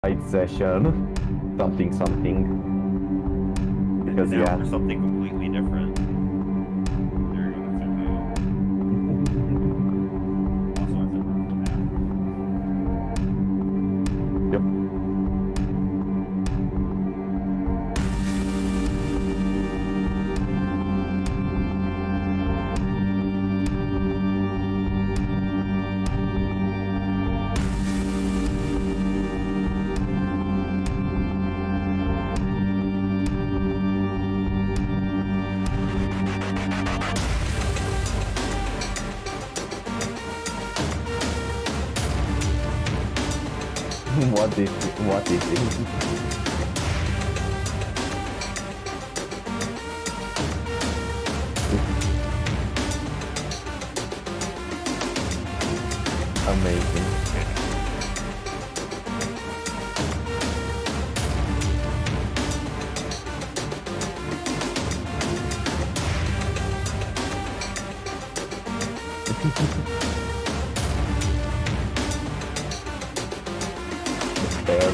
night session, something. Because now yeah. for something completely different. There you go. Also, I have to work for that. Yep. What is it? Amazing. There.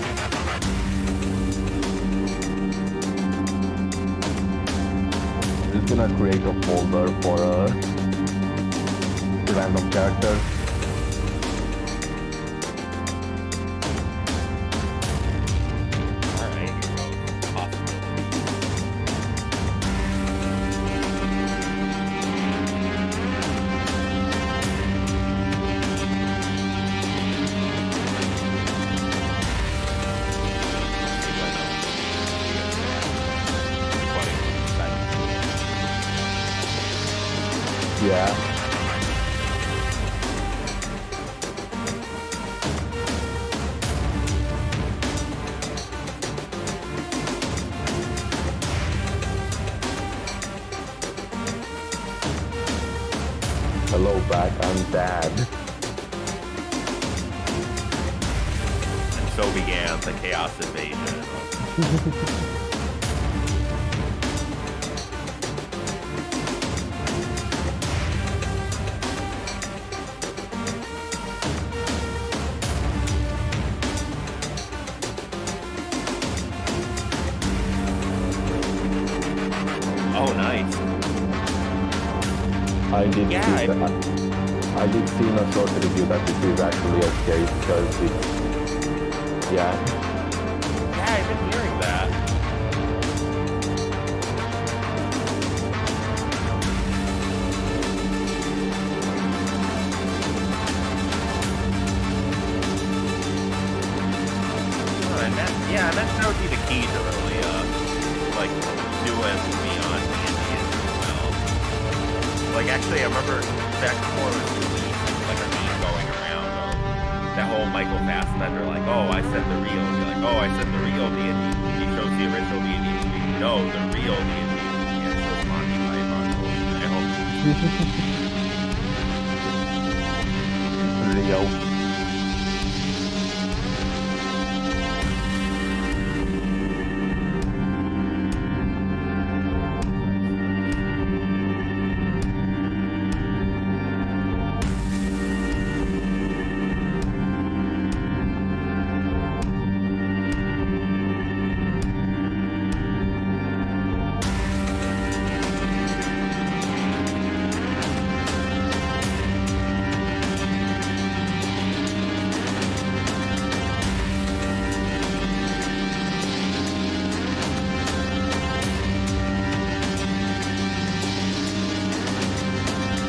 Just gonna create a folder for random characters. Alright, Yeah. Hello back, I'm Dad. And so began the Chaos Invasion. Oh, nice. I did see in a short review that this is actually okay because it's Yeah, I've been hearing that. Oh, and that would be the key to really, like, doing Beyond D&D as well. Like, actually, I remember back before it was released, like a meme going around of that whole Michael Fassbender, like, oh, I said the real, you're like, oh, I said the real D&D. He shows the original D&D movie. No, the real D&D movie. And it shows Monty Python. I hope. real.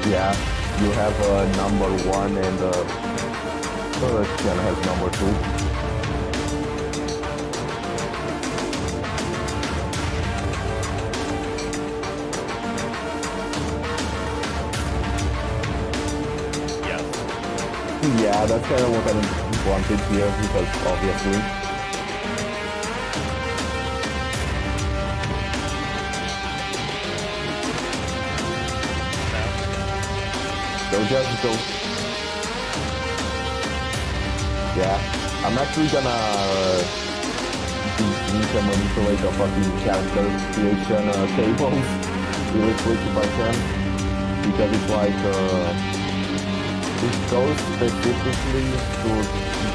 Yeah, you have number 1 and first gen has number 2. Yes. Yeah, that's kind of what I wanted here because obviously. So just go. Yeah, I'm actually gonna manipulate the fucking character creation tables really quick if I can, because it's like it goes specifically to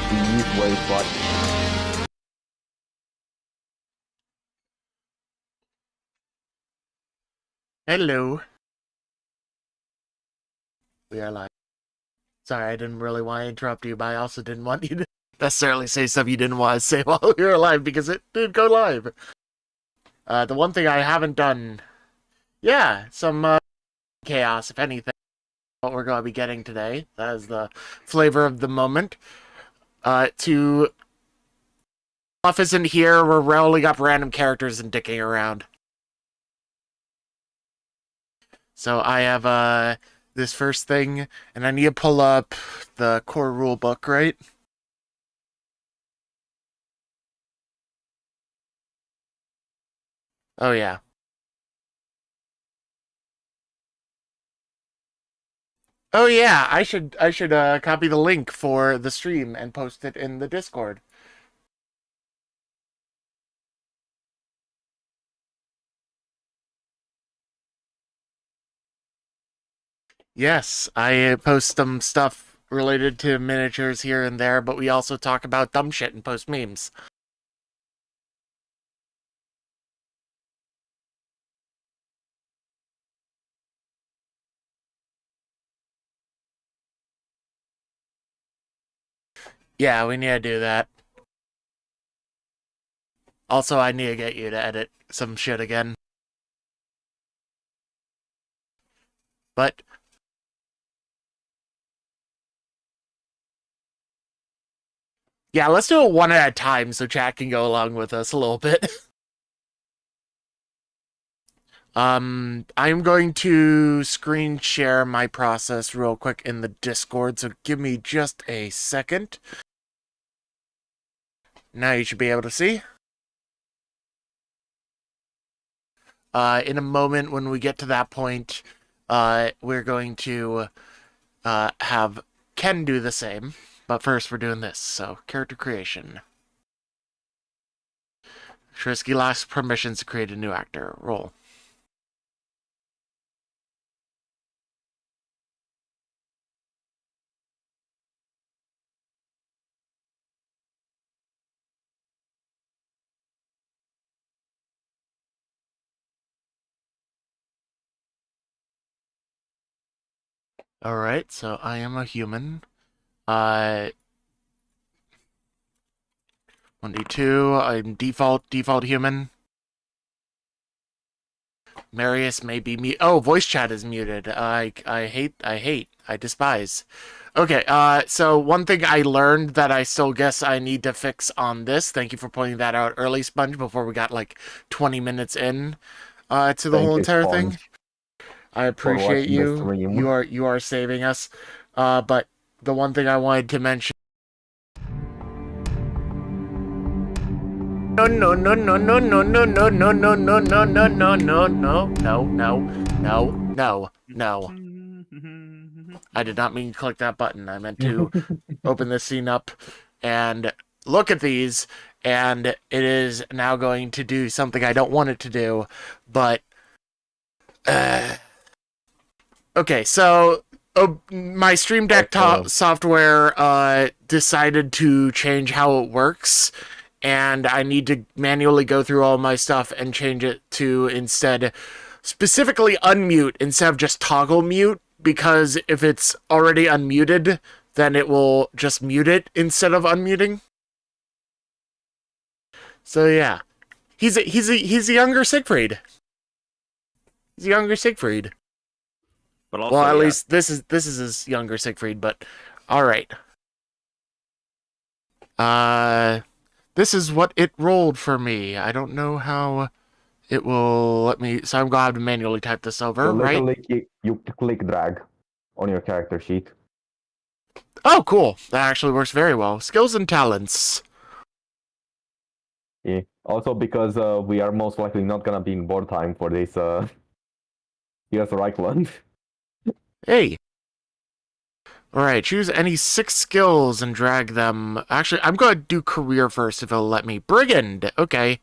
these where it's like Hello. We are live. Sorry, I didn't really want to interrupt you, but I also didn't want you to necessarily say stuff you didn't want to say while we were live because it did go live. The one thing I haven't done, some chaos, if anything, what we're going to be getting today. That is the flavor of the moment. Fluff isn't here. We're rolling up random characters and dicking around. So I have this first thing, and I need to pull up the core rule book, right? Oh yeah. Oh yeah, I should copy the link for the stream and post it in the Discord. Yes, I post some stuff related to miniatures here and there, but we also talk about dumb shit and post memes. Yeah, we need to do that. Also, I need to get you to edit some shit again. But yeah, let's do it one at a time so chat can go along with us a little bit. I'm going to screen share my process real quick in the Discord, so give me just a second. Now you should be able to see. In a moment, when we get to that point, we're going to have Ken do the same. But first, we're doing this. So, character creation. Trisky lacks permissions to create a new actor. Roll. Alright, so I am a human. 1d2, I'm default human. Marius may be mute. Oh, voice chat is muted. I despise. Okay, so one thing I learned that I still guess I need to fix on this, thank you for pointing that out early, Sponge, before we got like 20 minutes in to the whole entire thing. I appreciate you. You are saving us. But the one thing I wanted to mention. No. I did not mean to click that button. I meant to open this scene up and look at these, and it is now going to do something I don't want it to do, but okay, so my Stream Deck software decided to change how it works, and I need to manually go through all my stuff and change it to instead specifically unmute instead of just toggle mute, because if it's already unmuted, then it will just mute it instead of unmuting. So yeah, he's a younger Siegfried. He's a younger Siegfried. But also, well, at least this is his younger Siegfried. But all right. This is what it rolled for me. I don't know how it will let me. So I'm gonna have to manually type this over, so right? You click drag on your character sheet. Oh, cool. That actually works very well. Skills and talents. Yeah. Also, because we are most likely not gonna be in Mordheim for this. Here's the right one. Hey. Alright, choose any 6 skills and drag them. Actually, I'm going to do career first if it'll let me. Brigand! Okay.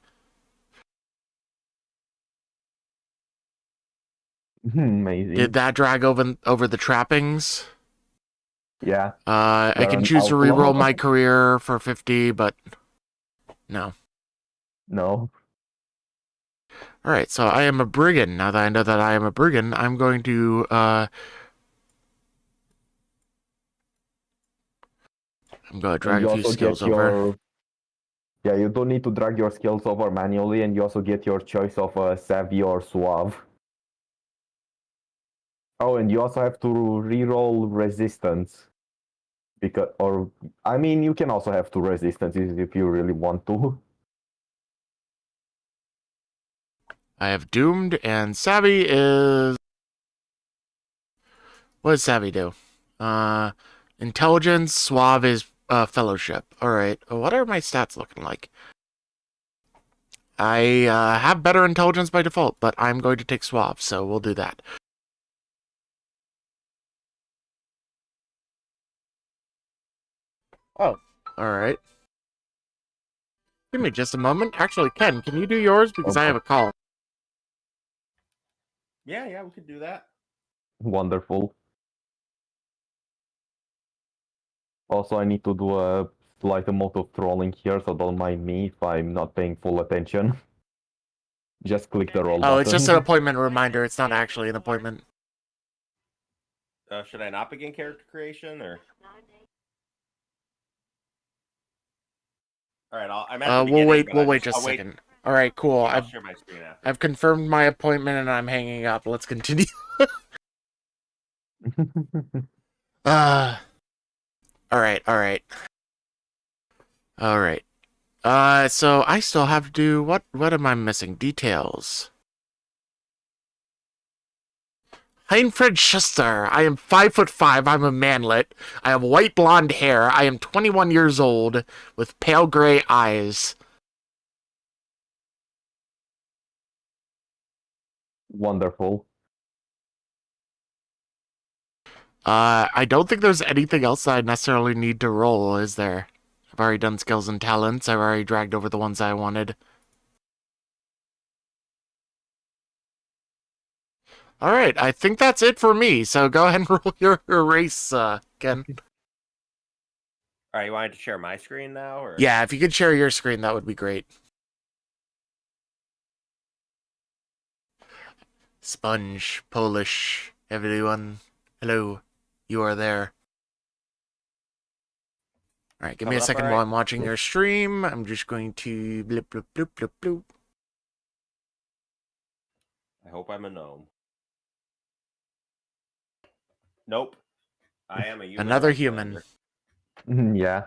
Amazing. Did that drag over the trappings? Yeah. I can choose to reroll my career for 50, but no. No. Alright, so I am a brigand. Now that I know that I am a brigand, I'm going to, I'm going to And drag you a few also skills get over. your... Yeah, you don't need to drag your skills over manually, and you also get your choice of Savvy or Suave. Oh, and you also have to reroll Resistance. I mean, you can also have two Resistances if you really want to. I have Doomed, and Savvy is... What does Savvy do? Intelligence, Suave is Fellowship. Alright, what are my stats looking like? I have better intelligence by default, but I'm going to take Suave, so we'll do that. Oh, alright. Give me just a moment. Actually, Ken, can you do yours? Because I have a call. Yeah, we could do that. Wonderful. Also, I need to do a slight amount of trolling here, so don't mind me if I'm not paying full attention. Just click the roll button. Oh, it's just an appointment reminder. It's not actually an appointment. Should I not begin character creation, or? All right, I'm at the we'll beginning, wait just a second. All right, cool. I'll share my screen after. I've confirmed my appointment and I'm hanging up. Let's continue. All right. So I still have to do what am I missing? Details. Heinfried Schuster. I am 5'5". I'm a manlet. I have white blonde hair. I am 21 years old with pale gray eyes. Wonderful. I don't think there's anything else that I necessarily need to roll, is there? I've already done skills and talents. I've already dragged over the ones I wanted. Alright, I think that's it for me, so go ahead and roll your race, Ken. Alright, you wanted to share my screen now? Or? Yeah, if you could share your screen, that would be great. Sponge, Polish, everyone. Hello, you are there. Alright, give me a second while I'm watching your stream. I'm just going to blip, blip, blip, blip, blip. I hope I'm a gnome. Nope. I am a human. Another human. Yeah.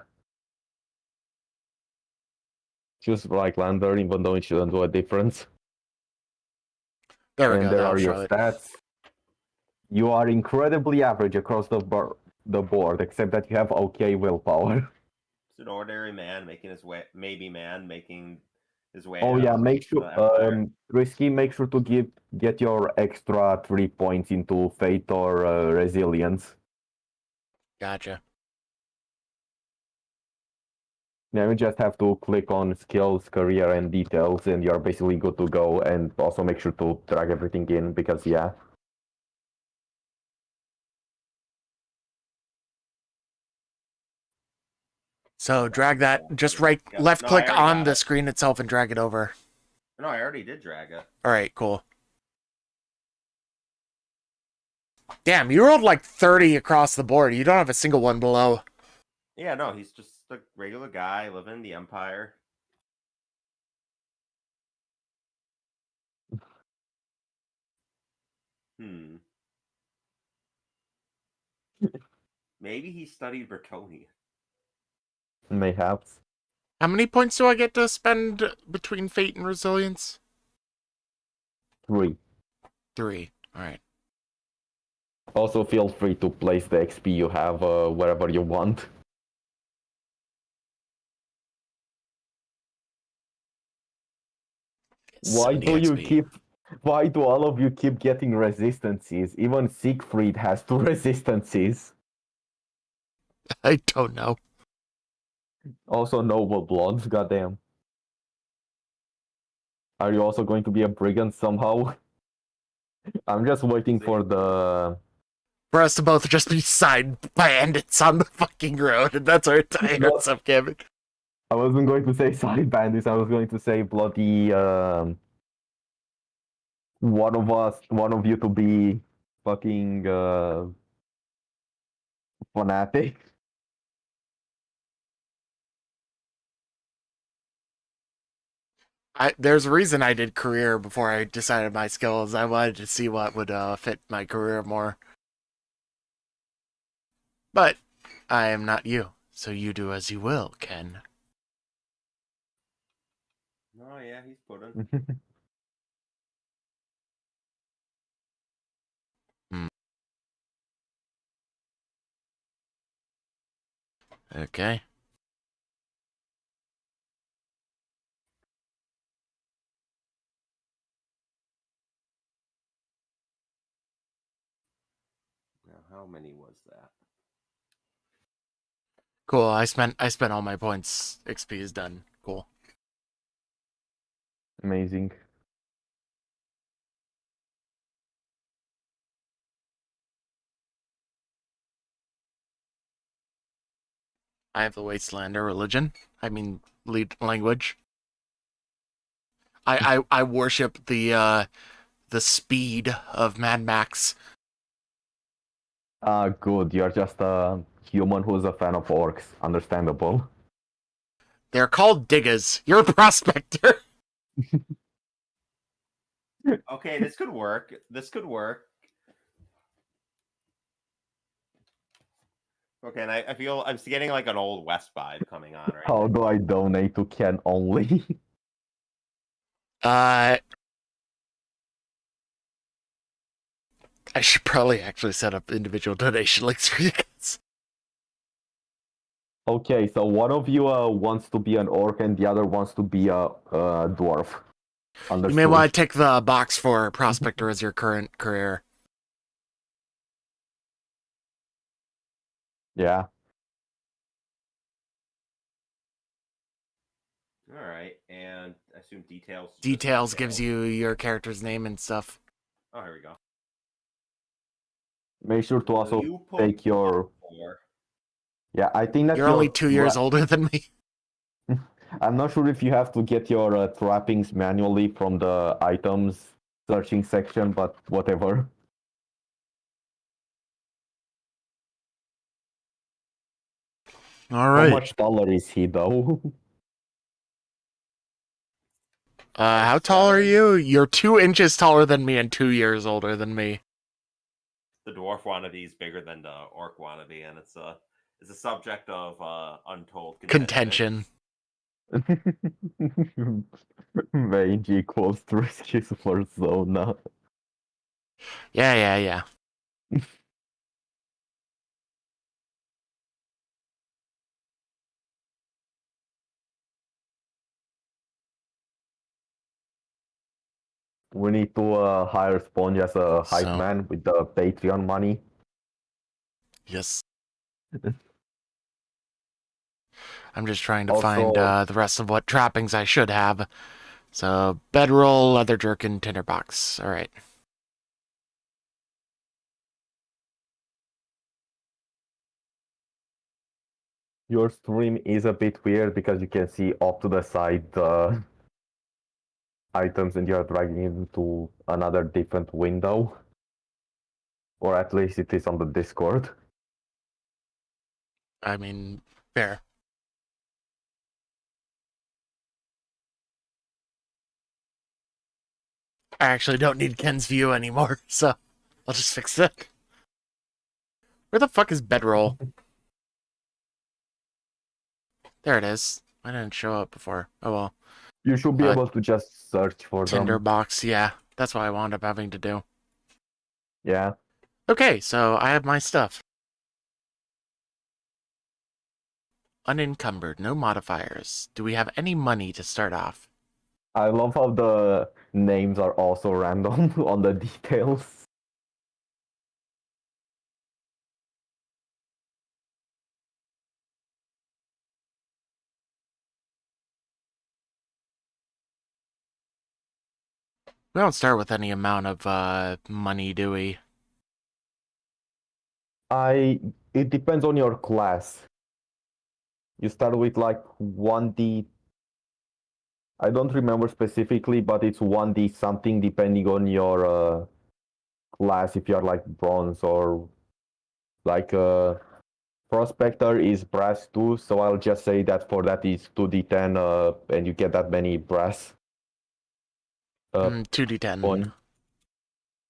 Just like Lander, even though it shouldn't do a difference. There we go. And there are your stats. You are incredibly average across the board, except that you have okay willpower. It's an ordinary man making his way, making his way. Oh yeah, make sure, Risky, make sure to get your extra 3 points into Fate or Resilience. Gotcha. Yeah, you just have to click on skills, career, and details, and you're basically good to go. And also make sure to drag everything in, because yeah. So drag that, just left click on the screen itself and drag it over. No, I already did drag it. Alright, cool. Damn, you rolled like 30 across the board. You don't have a single one below. Yeah, no, he's just a regular guy living in the Empire. Maybe he studied Bretonian. Mayhaps. How many points do I get to spend between Fate and Resilience? 3. 3. Alright. Also, feel free to place the XP you have wherever you want. Why do all of you keep getting resistances? Even Siegfried has 2 resistances. I don't know. Also noble blondes, goddamn. Are you also going to be a brigand somehow? I'm just waiting for us to both just be side bandits on the fucking road, and that's our entire subcampaign. I wasn't going to say side bandits, I was going to say bloody one of you to be fucking fanatic. There's a reason I did career before I decided my skills. I wanted to see what would fit my career more. But I am not you, so you do as you will, Ken. Oh yeah, he's pudding. Okay. Now, how many was that? Cool. I spent all my points. XP is done. Cool. Amazing. I have the Wastelander religion. I mean, lead language. I worship the speed of Mad Max. Good. You're just a human who's a fan of orcs. Understandable. They're called diggers. You're a prospector. Okay, this could work. This could work. Okay, and I feel I'm getting like an old West vibe coming on right How now. do I donate to Ken only? I should probably actually set up individual donation links for you guys. Okay, so one of you wants to be an orc and the other wants to be a dwarf. Understood. You may want to tick the box for prospector as your current career. Yeah. All right, and I assume details. Details gives you your character's name and stuff. Oh, here we go. Make sure to So also you put take your. 4. Yeah, I think that You're only 2 years older than me. I'm not sure if you have to get your trappings manually from the items searching section, but whatever. All How right. much taller is he, though? How tall are you? You're 2 inches taller than me and 2 years older than me. The dwarf wannabe is bigger than the orc wannabe, and it's a subject of untold Contention. Range equals to rescues for Zona. Yeah. We need to hire Sponge as a hype So- man with the Patreon money. Yes. I'm just trying to Also- find the rest of what trappings I should have. So, bedroll, leather jerkin, tinderbox. All right. Your stream is a bit weird because you can see off to the side the items and you're dragging it into another different window. Or at least it is on the Discord. I mean, fair. I actually don't need Ken's view anymore, so I'll just fix it. Where the fuck is bedroll? There it is. I didn't show up before. Oh well. You should be able to just search for them. Tinderbox, yeah. That's what I wound up having to do. Yeah. Okay, so I have my stuff. Unencumbered, no modifiers. Do we have any money to start off? I love how the names are also random on the details. We don't start with any amount of money, do we? It depends on your class. You start with like 1D. I don't remember specifically, but it's 1d something depending on your class. If you're like bronze or like prospector is brass 2, so I'll just say that for that is 2d10, and you get that many brass 2d10. points,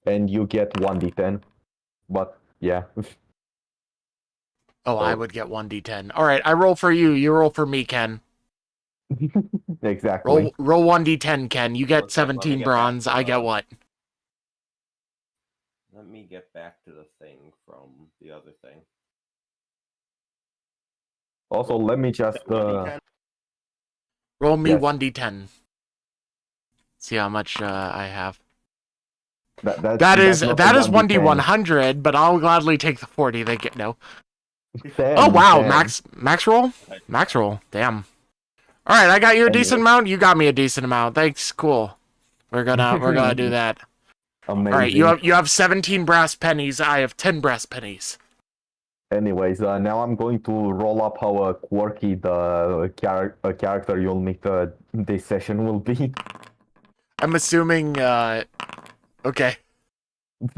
and you get 1d10. But yeah. Oh, I would get 1d10. All right, I roll for you. You roll for me, Ken. Exactly. Roll 1d10, Ken. You get One sec, let me 17 get bronze. back to I get what? Let me get back to the thing from the other thing. Also, let me just 1d10? Roll me yes. 1d10. See how much I have. That is not 1d 100, but I'll gladly take the 40. They get no. 10, Oh wow, 10. max roll, max roll. Damn. All right, I got you a decent amount. You got me a decent amount. Thanks. Cool. We're gonna do that. Amazing. All right, you have 17 brass pennies. I have 10 brass pennies. Anyways, now I'm going to roll up how quirky the character you'll meet this session will be. I'm assuming. Okay.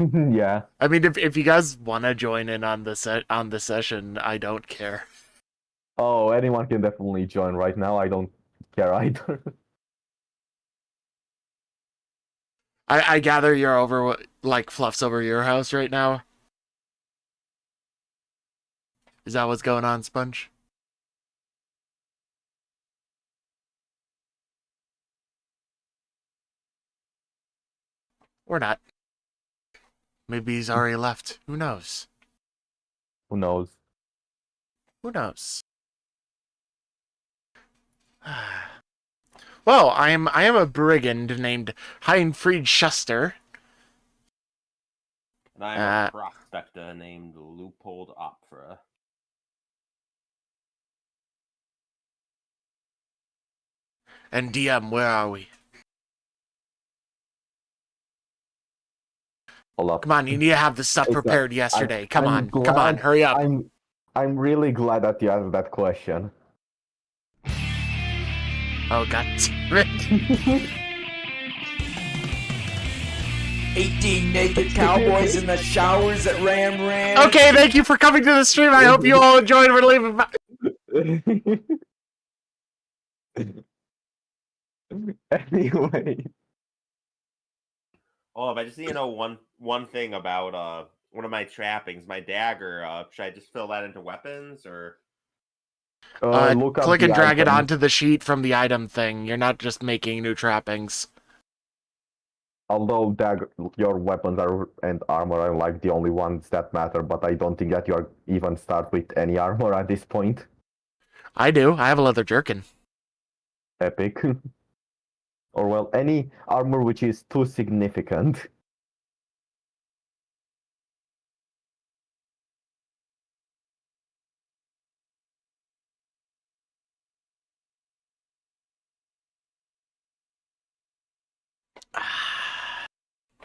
Yeah. I mean, if you guys want to join in on the session, I don't care. Oh, anyone can definitely join right now. I don't care either. I gather you're over, like, Fluff's over your house right now? Is that what's going on, Sponge? Or not. Maybe he's already left. Who knows? Who knows? Who knows? Well, I am a brigand named Heinfried Schuster. And I'm a prospector named Loophole Opera. And DM, where are we? Hold up. Come on, you need to have the stuff prepared yesterday. Come glad, on, hurry up. I'm really glad that you asked that question. Oh, god damn it. 18 naked cowboys in the showers at Ram Ranch. Okay, thank you for coming to the stream. I hope you all enjoyed. We're leaving. Anyway. Oh, if I just need to know one thing about one of my trappings, my dagger. Should I just fill that into weapons or? Click and drag it onto the sheet from the item thing. You're not just making new trappings. Although your weapons and armor are like the only ones that matter, but I don't think that you even start with any armor at this point. I do. I have a leather jerkin. Epic. Or well, any armor which is too significant.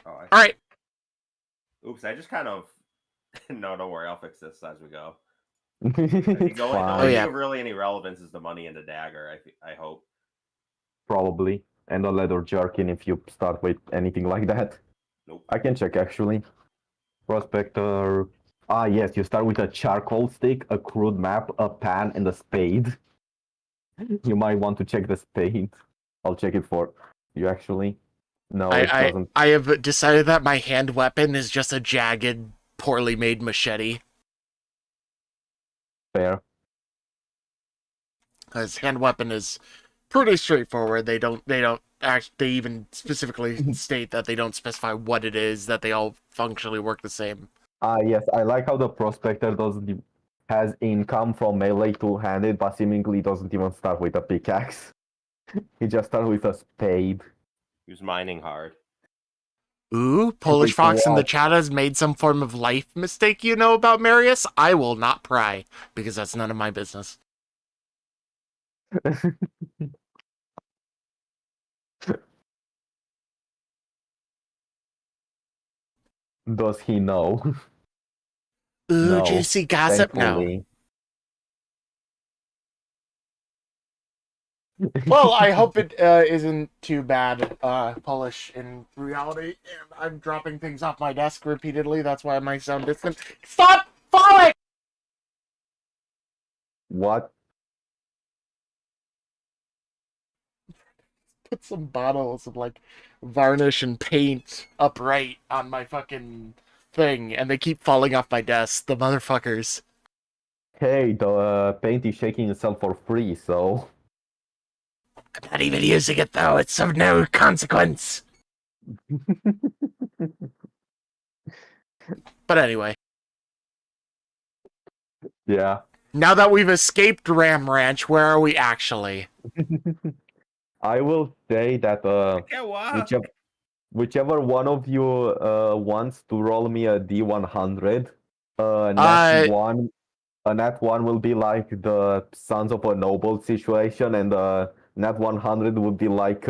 All right. Oops, I just kind of. No, don't worry. I'll fix this as we go. It's The fine. only thing of really any relevance is the money in the dagger. I hope. Probably. And a leather jerkin if you start with anything like that. Nope. I can check actually. Prospector. Ah, yes, you start with a charcoal stick, a crude map, a pan, and a spade. You might want to check the spade. I'll check it for you actually. No, it doesn't. I have decided that my hand weapon is just a jagged, poorly made machete. Fair. His hand weapon is pretty straightforward. They even specifically state that they don't specify what it is, that they all functionally work the same. Ah, yes, I like how the prospector has income from melee two-handed, but seemingly doesn't even start with a pickaxe. He just starts with a spade. He was mining hard. Ooh, Polish Fox in the chat has made some form of life mistake you know about Marius? I will not pry, because that's none of my business. Does he know? Ooh, No, juicy gossip? thankfully. Well, I hope it isn't too bad, Polish in reality. And I'm dropping things off my desk repeatedly. That's why I might sound distant. Stop falling! What? Put some bottles of like varnish and paint upright on my fucking thing, and they keep falling off my desk. The motherfuckers. Hey, the paint is shaking itself for free, so I'm not even using it though. It's of no consequence. But anyway, yeah. now that we've escaped Ram Ranch, where are we actually? I will say that Yeah, wow. whichever one of you wants to roll me a D100, a nat one will be like the Sons of a Noble situation, and nat 100 would be like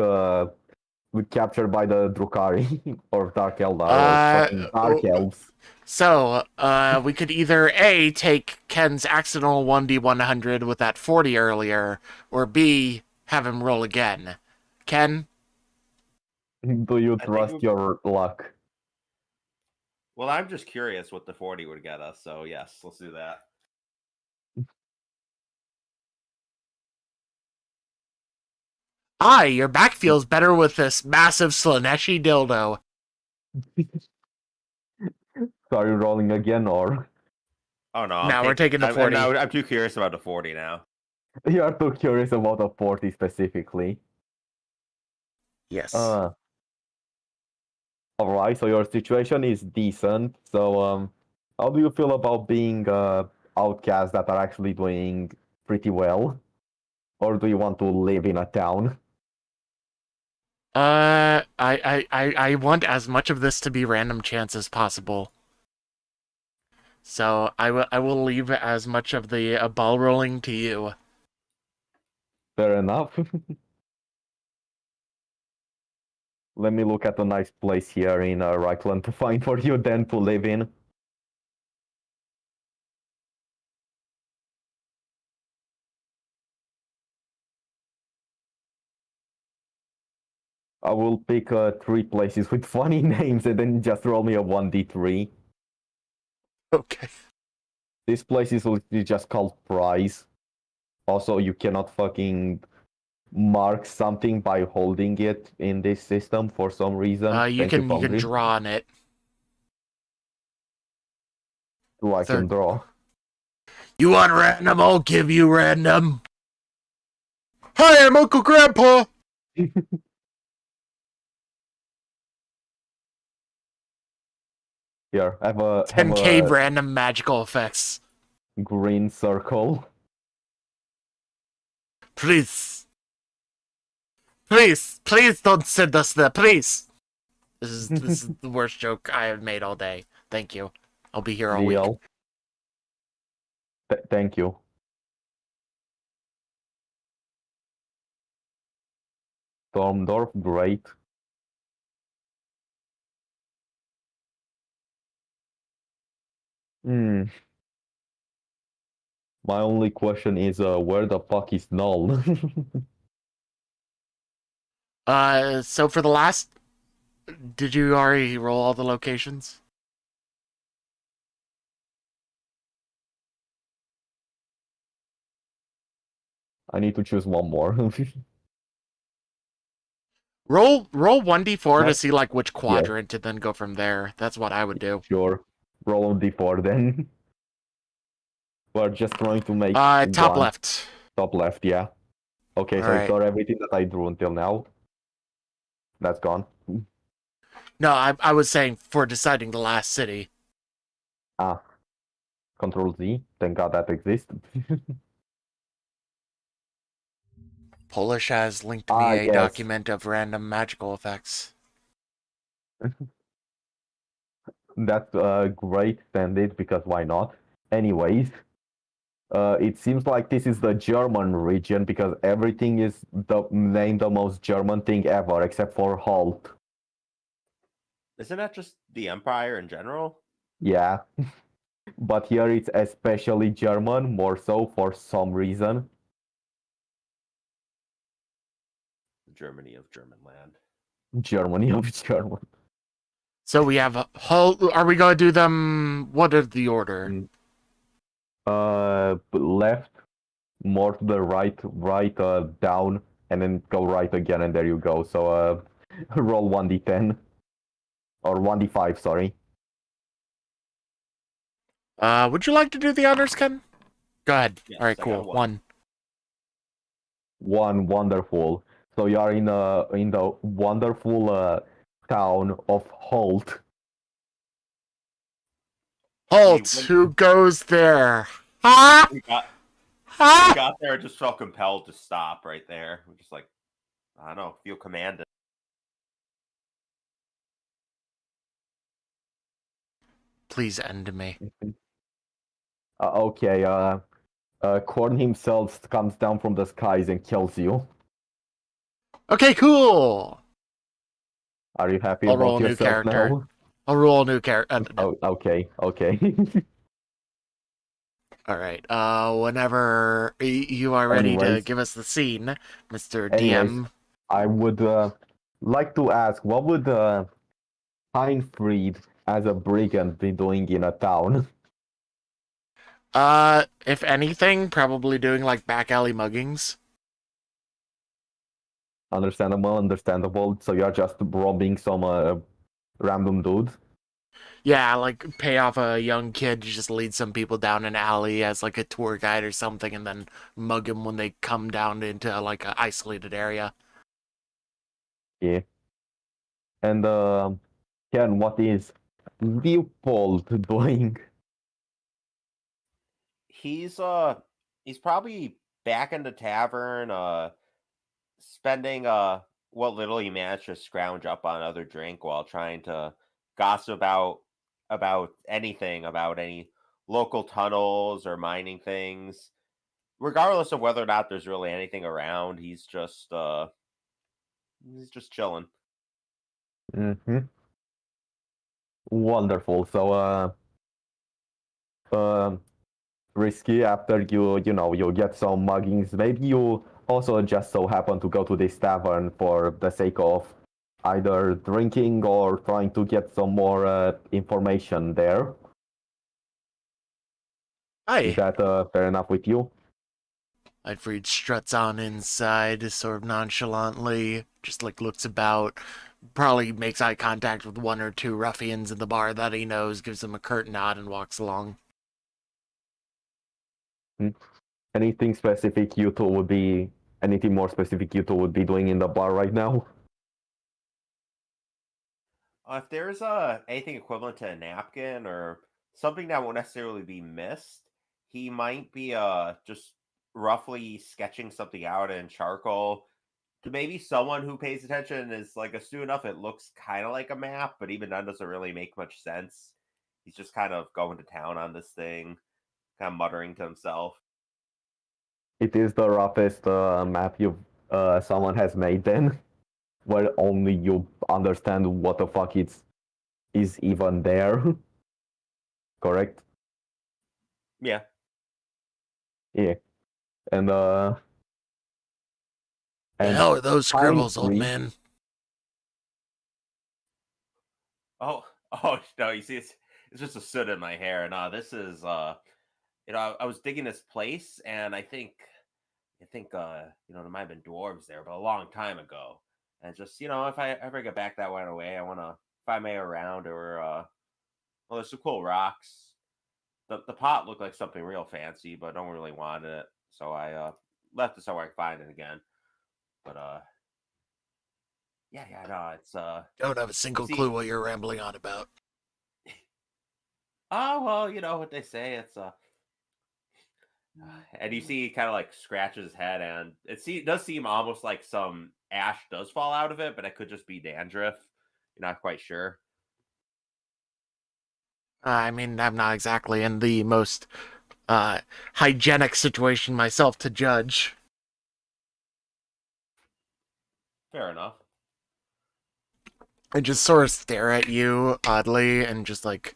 captured by the Drukhari or Dark Eldar or fucking Dark Elves. So, we could either A, take Ken's accidental 1D100 with that 40 earlier, or B, have him roll again. Ken? Do you think trust your luck? Well, I'm just curious what the 40 would get us, so yes, let's do that. Your back feels better with this massive Slaneshi dildo. So are you rolling again, or Oh no, Now we're taking the 40. I'm too curious about the 40 now. you are too curious about the 40 specifically? Yes. Alright, so your situation is decent. So how do you feel about being outcasts that are actually doing pretty well? Or do you want to live in a town? I want as much of this to be random chance as possible. So I will leave as much of the ball rolling to you. Fair enough. Let me look at a nice place here in Reichland to find for you then to live in. I will pick 3 places with funny names and then just roll me a 1d3. Okay. This place is just called Prize. Also, you cannot fucking mark something by holding it in this system for some reason. You can draw on it. So I can draw. You want random? I'll give you random. Hi, I'm Uncle Grandpa. Here, I have a 10k random magical effects. green circle. Please don't send us there, please. This is the worst joke I have made all day. Thank you. I'll be here all week. Thank you. Stormdorf, great. My only question is, where the fuck is Null? So for the last... Did you already roll all the locations? I need to choose one more. Roll 1d4 to see like which quadrant and then go from there. That's what I would do. Sure. Roll d4 then. We're just trying to make top left. Top left, yeah. Okay, so ignore everything that I drew until now. That's gone. No, I was saying for deciding the last city. Control Z. Thank God that exists. Polish has linked me a document of random magical effects. That's great, send it, because why not? Anyways, it seems like this is the German region because everything is named the most German thing ever, except for Halt. Isn't that just the Empire in general? Yeah. But here it's especially German, more so for some reason. Germany of German land. Germany of German. So we have are we going to do them? What is the order? Left, more to the right, down, and then go right again, and there you go. So roll 1d10 or 1d5, sorry. Would you like to do the honors, Ken? Go ahead. Yes, All right, I cool. got One. One, wonderful. So you are in the wonderful town of Holt. Halt! Who goes there? Ha! We got Ha! there and just felt compelled to stop right there. We're just like, I don't know, feel commanded. Please end me. Okay, Korn himself comes down from the skies and kills you. Okay, cool. Are you happy I'll about roll a new yourself character. now? I'll roll a new character. Oh, okay. All right. Whenever you are ready to Anyways. give us the scene, Mr. Anyways, DM. I would like to ask, what would Heinfried as a brigand be doing in a town? If anything, probably doing like back alley muggings. Understandable. So you're just robbing some random dudes? Yeah, like pay off a young kid to just lead some people down an alley as like a tour guide or something, and then mug them when they come down into like an isolated area. Yeah. And Ken, what is Leopold doing? He's probably back in the tavern, spending what little he managed to scrounge up on other drink while trying to gossip about anything, about any local tunnels or mining things. Regardless of whether or not there's really anything around, he's just chilling. Mm-hmm. Wonderful. So Risky, after you get some muggings, maybe you also just so happen to go to this tavern for the sake of either drinking or trying to get some more information there. Hi. Is that fair enough with you? Leitfried struts on inside, sort of nonchalantly, just like looks about, probably makes eye contact with one or two ruffians in the bar that he knows, gives them a curt nod, and walks along. Anything more specific you two would be doing in the bar right now? If there's anything equivalent to a napkin or something that won't necessarily be missed, he might be just roughly sketching something out in charcoal. To maybe someone who pays attention is like astute enough, it looks kind of like a map, but even that doesn't really make much sense. He's just kind of going to town on this thing, kind of muttering to himself. It is the roughest map someone has made then, where only you understand what the fuck is even there. Correct? Yeah. Yeah. And The hell are those scribbles, old Heinfried- man? Oh no! You see, it's just a soot in my hair. No, this is I was digging this place, and I think there might have been dwarves there, but a long time ago. And just if I ever get back that way, I want to find my way around, or well, there's some cool rocks. The pot looked like something real fancy, but I don't really want it, so I left it somewhere I can find it again. But yeah, no, it's Don't have a single clue what you're rambling on about. Oh well, you know what they say. It's and you see he kind of like scratches his head, and it does seem almost like some ash does fall out of it, but it could just be dandruff. You're not quite sure. I mean, I'm not exactly in the most hygienic situation myself to judge. Fair enough. I just sort of stare at you oddly and just like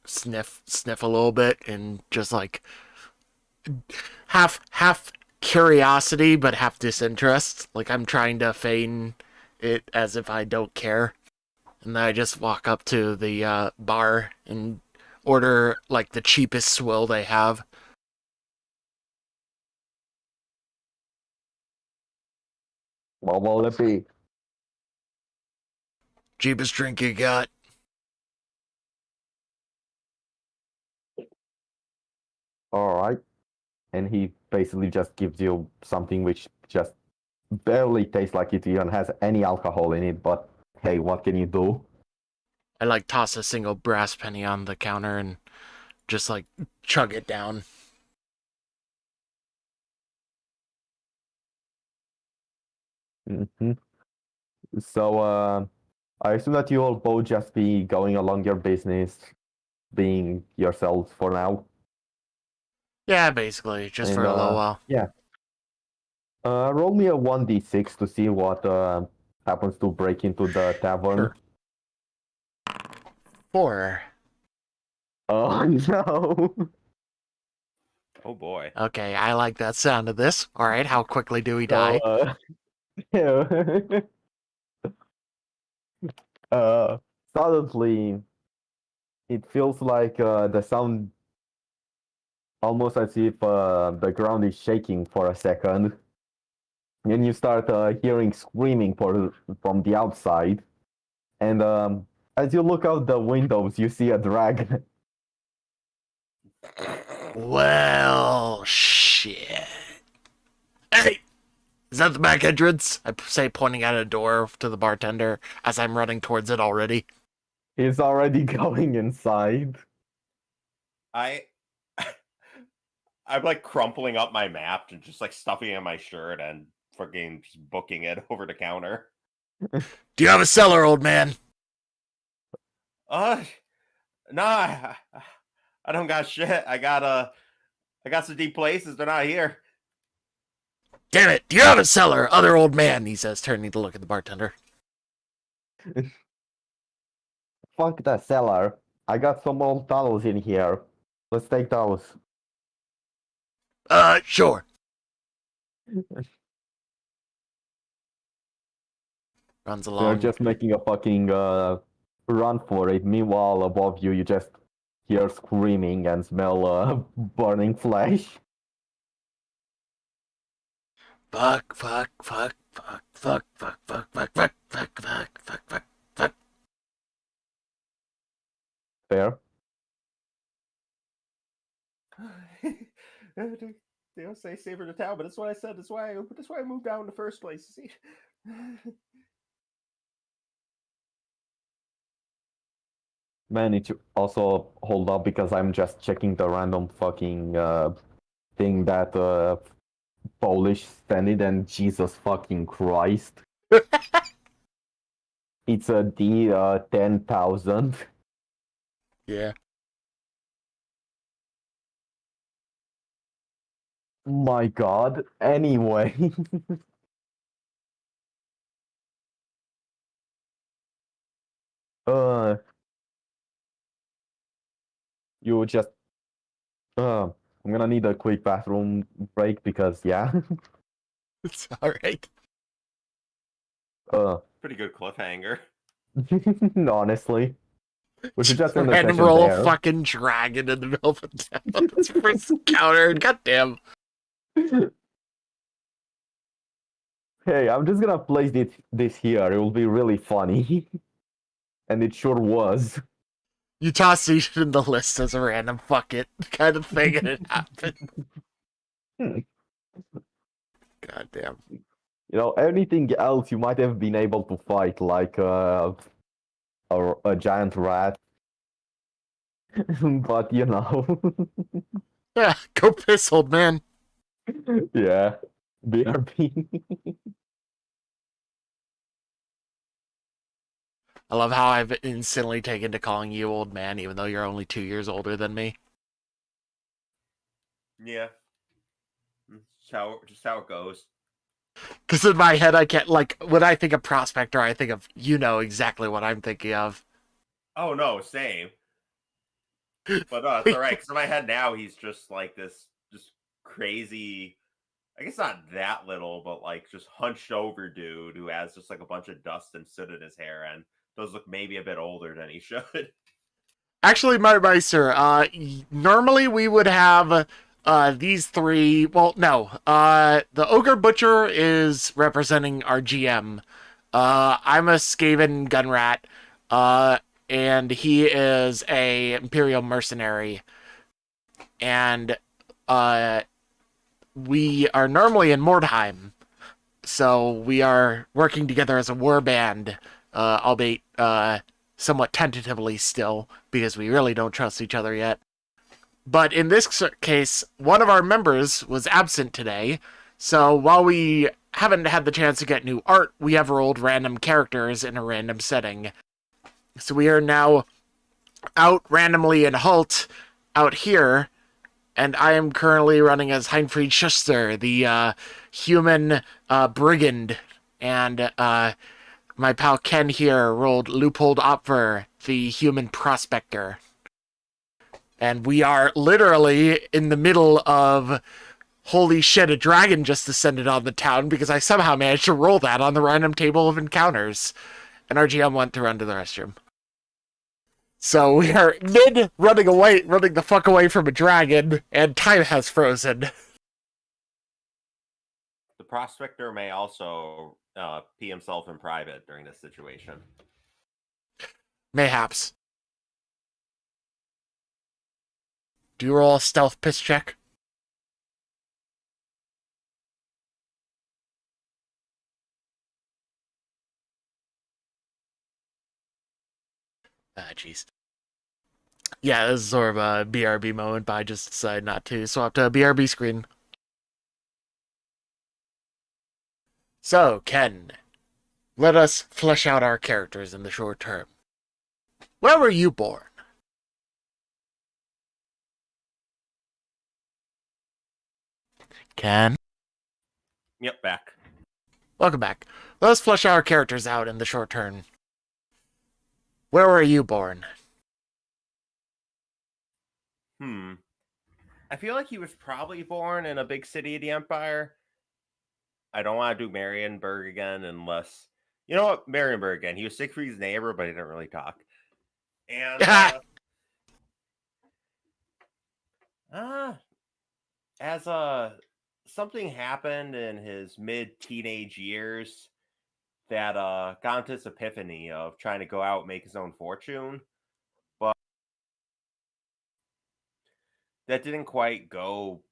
sniff a little bit and just like half curiosity but half disinterest. Like I'm trying to feign it as if I don't care. And then I just walk up to the bar and order like the cheapest swill they have. What will it be? Cheapest drink you got. Alright. And he basically just gives you something which just barely tastes like it even has any alcohol in it, but hey, what can you do? I like toss a single brass penny on the counter and just like chug it down. Hmm. So, I assume that you will both just be going along your business, being yourselves for now. Yeah, basically, just for And a little while. yeah. Roll me a 1d6 to see what happens to break into the tavern. Sure. 4. Oh no. Oh boy. Okay, I like that sound of this. Alright, how quickly do we So, die? yeah. uh, suddenly, it feels like the sound almost as if the ground is shaking for a second. And you start hearing screaming from the outside. And as you look out the windows, you see a dragon. Well, shit. Hey! Is that the back entrance? I say, pointing at a door to the bartender as I'm running towards it already. He's already going inside. I I'm like crumpling up my map and just like stuffing it in my shirt and fucking just booking it over the counter. Do you have a cellar, old man? Nah, I don't got shit. I got some deep places. They're not here. Damn it, do you have a cellar, other old man? He says, turning to look at the bartender. Fuck the cellar. I got some old tunnels in here. Let's take those. Sure. Runs They're along. just making a fucking run for it. Meanwhile, above you, you just hear screaming and smell burning flesh. Fuck, fuck, fuck, fuck, fuck, fuck, fuck, fuck, fuck, fuck, fuck, fuck, fuck, fuck. Fair. They don't say savor the town, but that's what I said. That's why I moved down in the first place. See? Man, it should also hold up because I'm just checking the random fucking thing that Polish sent it, and Jesus fucking Christ. It's a D 10,000. Yeah. My God. Anyway. uh, you just I'm gonna need a quick bathroom break because yeah. It's alright. Pretty good cliffhanger. Honestly. We should just end the Random session roll there. a fucking dragon in the middle of a town. It's first counter. Goddamn. Hey, I'm just gonna place this here. It will be really funny. And it sure was. You toss it in the list as a random fuck it kind of thing, and it happened. Goddamn. You know, anything else you might have been able to fight, like a giant rat. But you know. Yeah, go piss, old man. Yeah. BRB. I love how I've instantly taken to calling you old man, even though you're only 2 years older than me. Yeah. Just how it goes. Because in my head, I can't, like, when I think of Prospector, I think of, you know exactly what I'm thinking of. Oh no, same. But it's alright, because in my head now he's just like this just crazy, I guess not that little, but like just hunched over dude who has just like a bunch of dust and soot in his hair and does look maybe a bit older than he should. Actually, my Meister, normally we would have these three. Well, no. The Ogre Butcher is representing our GM. I'm a Skaven Gunrat, and he is a Imperial mercenary. And we are normally in Mordheim, so we are working together as a war band, albeit somewhat tentatively still, because we really don't trust each other yet. But in this case, one of our members was absent today, so while we haven't had the chance to get new art, we have rolled random characters in a random setting. So we are now out randomly in Halt, out here, and I am currently running as Heinfried Schuster, the human brigand, and my pal Ken here rolled Loophole Opfer, the human prospector. And we are literally in the middle of, holy shit, a dragon just descended on the town because I somehow managed to roll that on the random table of encounters. And our GM went to run to the restroom. So we are mid running the fuck away from a dragon, and time has frozen. The prospector may also pee himself in private during this situation. Mayhaps. Do you roll a stealth piss check? Jeez. Yeah, this is sort of a BRB moment, but I just decided not to swap to a BRB screen. So, Ken, let us flesh out our characters in the short term. Where were you born? Ken? Yep, back. Welcome back. Let us flesh our characters out in the short term. Where were you born? I feel like he was probably born in a big city of the Empire. I don't want to do Marienburg again unless... You know what? Marienburg again. He was Siegfried's neighbor, but he didn't really talk. And... something happened in his mid-teenage years that got into this epiphany of trying to go out and make his own fortune. But that didn't quite go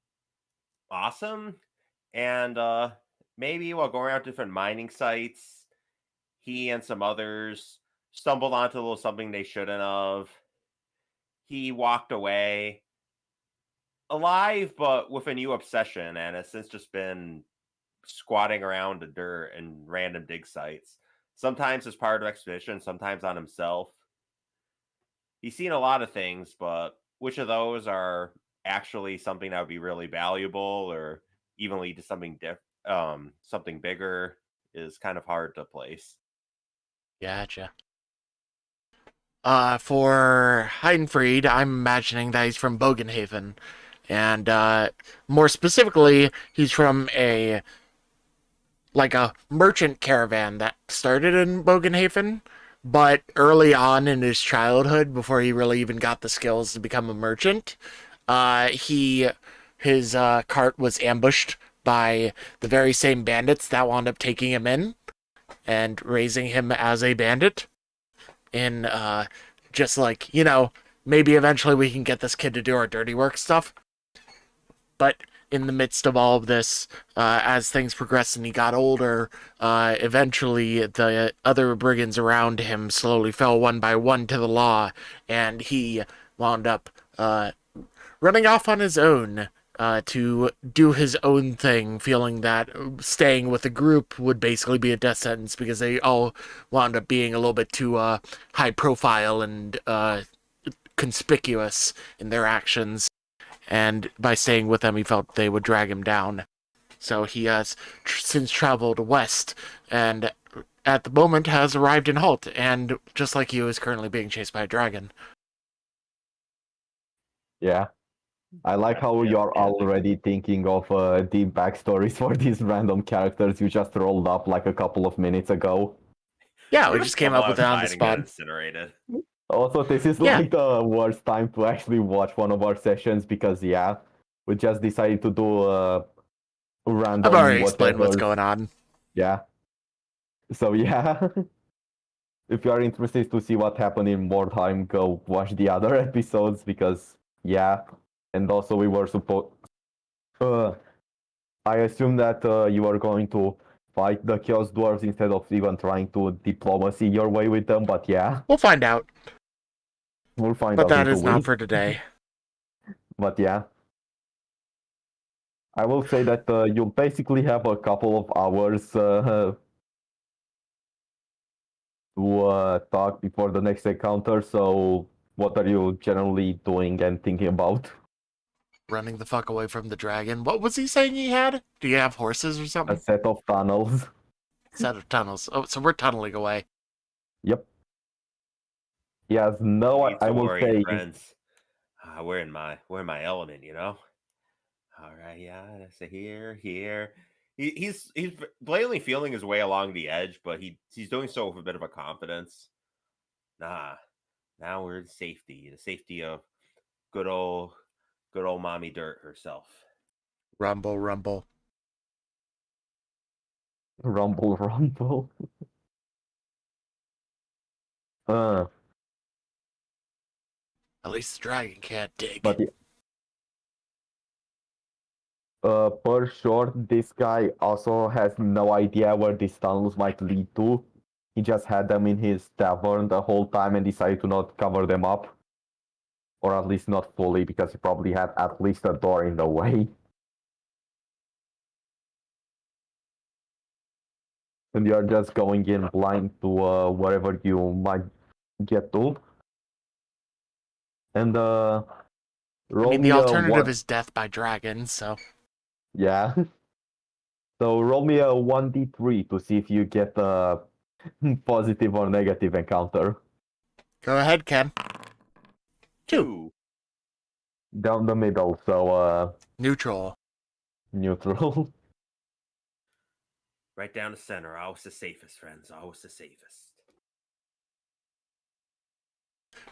awesome. And maybe while going around different mining sites, he and some others stumbled onto a little something they shouldn't have. He walked away alive, but with a new obsession, and has since just been squatting around the dirt and random dig sites. Sometimes as part of expedition, sometimes on himself. He's seen a lot of things, but which of those are actually something that would be really valuable or even lead to something something bigger is kind of hard to place. Gotcha. For Heinfried, I'm imagining that he's from Bogenhaven. And more specifically, he's from a merchant caravan that started in Bogenhaven, but early on in his childhood, before he really even got the skills to become a merchant, his cart was ambushed by the very same bandits that wound up taking him in and raising him as a bandit. In just like, maybe eventually we can get this kid to do our dirty work stuff. But in the midst of all of this, as things progressed and he got older, eventually the other brigands around him slowly fell one by one to the law, and he wound up running off on his own to do his own thing, feeling that staying with a group would basically be a death sentence because they all wound up being a little bit too high profile and conspicuous in their actions. And by staying with them, he felt they would drag him down. So he has since traveled west, and at the moment has arrived in Halt, and just like you, is currently being chased by a dragon. Yeah. I like how Yeah, you're yeah. already thinking of deep backstories for these random characters you just rolled up like a couple of minutes ago. Yeah, we We're just came up go with it on the outside and get spot. incinerated. Also, this is Yeah. like the worst time to actually watch one of our sessions because, yeah, we just decided to do I've random already explained what's whatever. going on. Yeah. So, yeah. If you are interested to see what happened in Mordheim, go watch the other episodes because, yeah. And also, we were supposed. I assume that you are going to fight the Chaos Dwarves instead of even trying to diplomacy your way with them, but yeah, We'll find out. we'll find But out that in 2 is not weeks. for today. But yeah. I will say that you basically have a couple of hours to talk before the next encounter. So, what are you generally doing and thinking about? Running the fuck away from the dragon. What was he saying he had? Do you have horses or A something? set of tunnels. Set of tunnels. Oh, so we're tunneling away. Yep. He has no. Need I to will worry, say. friends. We're in my element, you know. All right, yeah. So here. He's blatantly feeling his way along the edge, but he's doing so with a bit of a confidence. Nah, now we're in safety, the safety of good old mommy dirt herself. Rumble, rumble. Rumble, rumble. uh, At least the dragon can't dig. but per sure, this guy also has no idea where these tunnels might lead to. He just had them in his tavern the whole time and decided to not cover them up. Or at least not fully, because he probably had at least a door in the way. And you're just going in blind to wherever you might get to. And I roll mean, me the a alternative one. is death by dragon, so. Yeah. So roll me a 1d3 to see if you get a positive or negative encounter. Go ahead, Ken. 2. Down the middle, so Neutral. neutral. Right down the center. Always the safest, friends. Always the safest.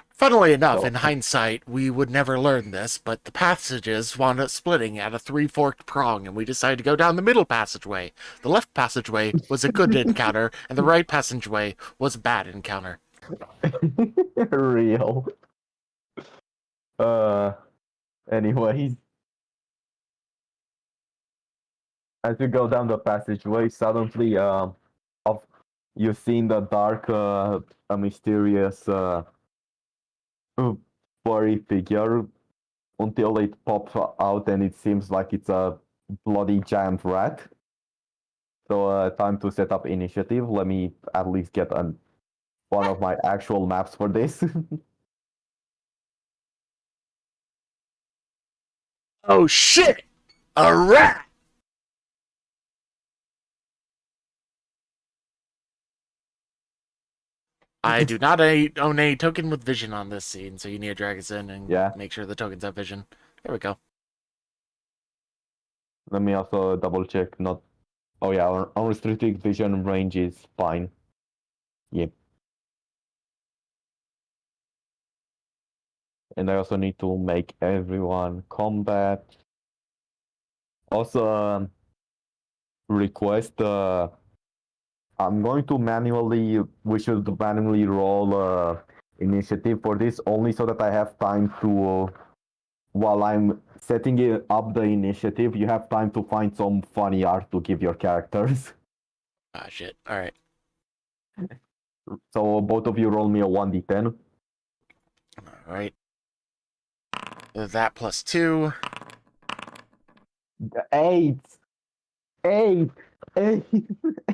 Funnily enough, So- in hindsight, we would never learn this, but the passages wound up splitting at a 3-forked prong, and we decided to go down the middle passageway. The left passageway was a good encounter, and the right passageway was a bad encounter. Real. Anyways. As you go down the passageway, suddenly you see in the dark a mysterious furry figure until it pops out and it seems like it's a bloody giant rat. So time to set up initiative. Let me at least get one of my actual maps for this. Oh shit! A rat! I do not own a token with vision on this scene, so you need to drag us in and make sure the tokens have vision. There we go. Let me also double check. Not. Oh yeah, unrestricted vision range is fine. Yep. And I also need to make everyone combat. Also, request. I'm going to manually. We should manually roll initiative for this only so that I have time to. While I'm setting it up the initiative, you have time to find some funny art to give your characters. Ah, shit. Alright. So both of you roll me a 1d10. Alright. That plus 2. 8! 8! 8!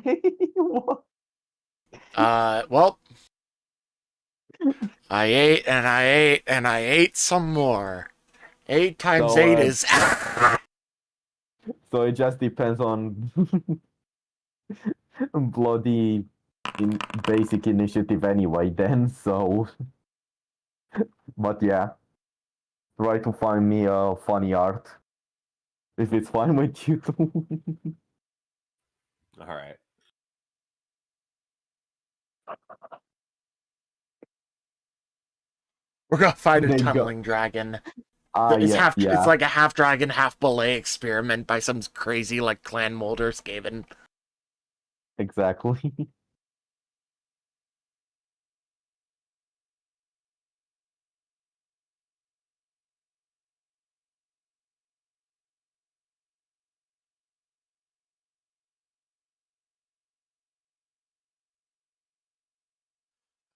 8! What? Well. I ate and I ate and I ate some more. 8 times So, 8 is. So it just depends on bloody basic initiative anyway then, so. But yeah. Try to find me a funny art. If it's fine with you too. All right. We're gonna fight a There you go. tunneling dragon. Ah, It's yeah, yeah. It's like a half dragon, half ballet experiment by some crazy like clan molder Skaven. Exactly.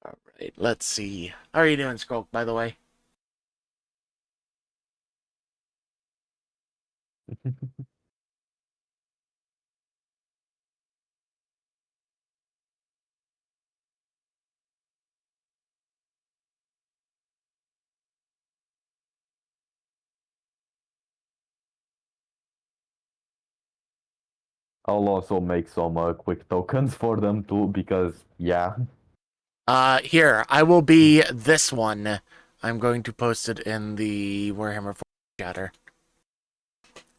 All right, let's see. How are you doing, Skulk? By the way. I'll also make some quick tokens for them too, because yeah. Here I will be this one. I'm going to post it in the Warhammer 4 chatter.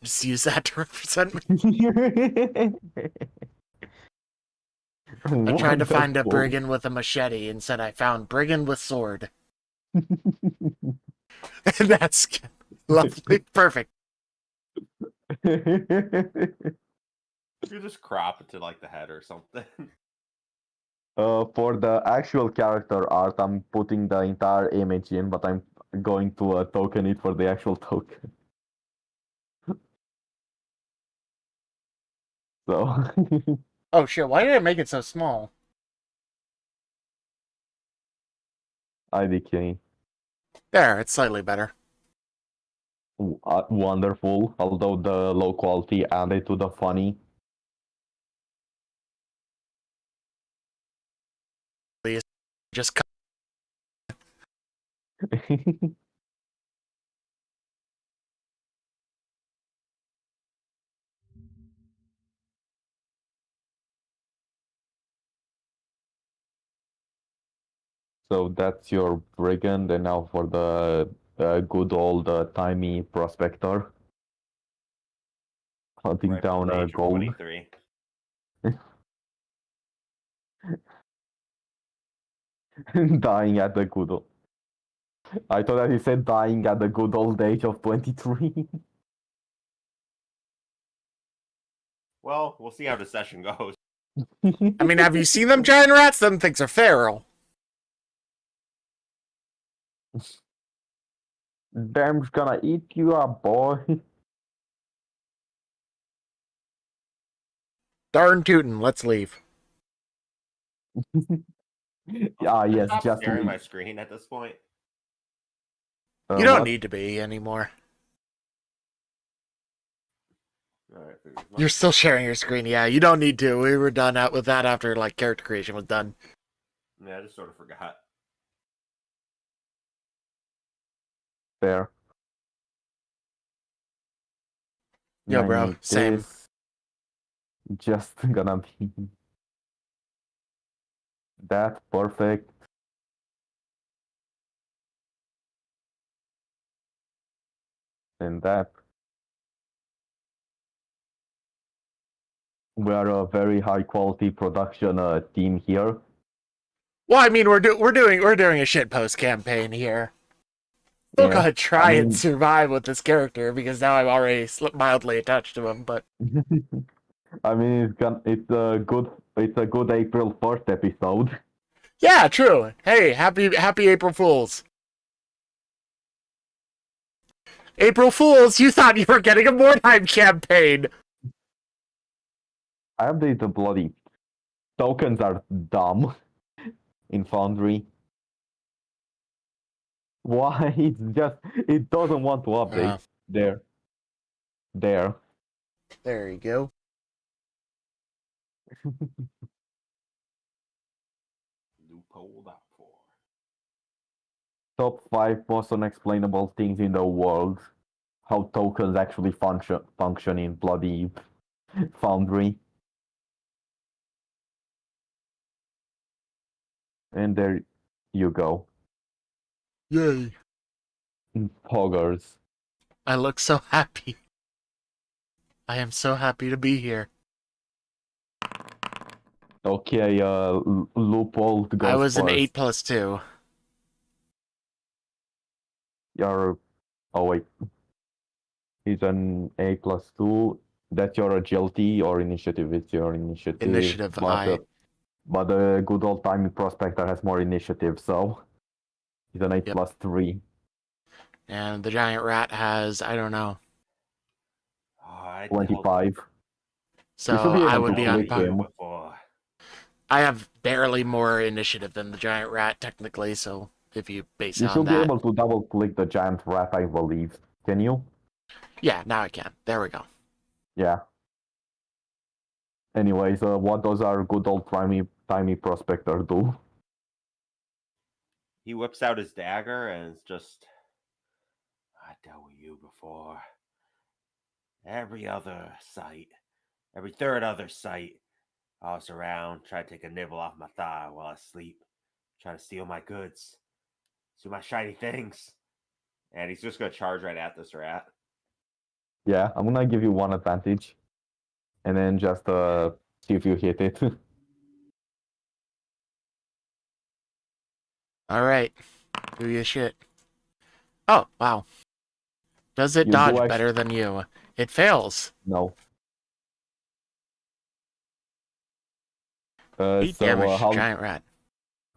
Just use that to represent me. I tried to find a Wonderful. brigand with a machete. Instead, I found brigand with sword. That's lovely. Perfect. You just crop it to like the head or something. For the actual character art, I'm putting the entire image in, but I'm going to token it for the actual token. So, Oh shit, why did I make it so small? IDK. There, it's slightly better. Wonderful, although the low quality added to the funny. Just cut. So that's your brigand, and now for the good old timey prospector. Hunting Right from down the age of gold. 23. Dying at the good old... I thought that you said dying at the good old age of 23. Well, we'll see how the session goes. I mean, have you seen them giant rats? Them things are feral. Them's gonna eat you up, boy. Darn tootin', let's leave. Ah, yes, Stop just staring at leave. my screen at this point. You don't What? need to be anymore. All right, You're still sharing your screen. Yeah, you don't need to. We were done out with that after like character creation was done. Yeah, I just sort of forgot. Fair. Yo, I bro, need same. this. Just gonna be that perfect. And that. We are a very high quality production team here. Well, I mean, we're doing a shit post campaign here. Still Yeah, gotta try I and mean, survive with this character because now I'm already mildly attached to him. But I mean, it's a good April 1st episode. yeah, true. Hey, happy April Fools! April Fools! You thought you were getting a Mordheim campaign. I update the bloody tokens are dumb in Foundry. Why? It doesn't want to update. There. There you go. Loophole out for. Top 5 most unexplainable things in the world. How tokens actually function in bloody Foundry. And there you go. Yay. Poggers. I look so happy. I am so happy to be here. Okay, Loophole I goes was an 8 first. plus 2. You're... Oh, wait. He's an A+2. That's your agility or initiative? It's your initiative. Initiative But I. the good old timing prospector has more initiative, so he's an Yep. A+3. And the giant rat has, I don't know. Oh, I 25. So You should be I able would to be on click par. him. before. I have barely more initiative than the giant rat, technically, so if you base it You on should be that. able to double click the giant rat, I believe. Can you? Yeah, now I can. There we go. Yeah. Anyways, what does our good old timey prospector do? He whips out his dagger and it's just, I dealt with you before. Every other sight, every third other sight, I was around, trying to take a nibble off my thigh while I sleep, trying to steal my goods, steal my shiny things. And he's just gonna charge right at this rat. Yeah, I'm gonna give you one advantage. And then just see if you hit it. Alright. Do your shit. Oh, wow. Does it You dodge do better than you? It fails. No. 8 damage, giant rat.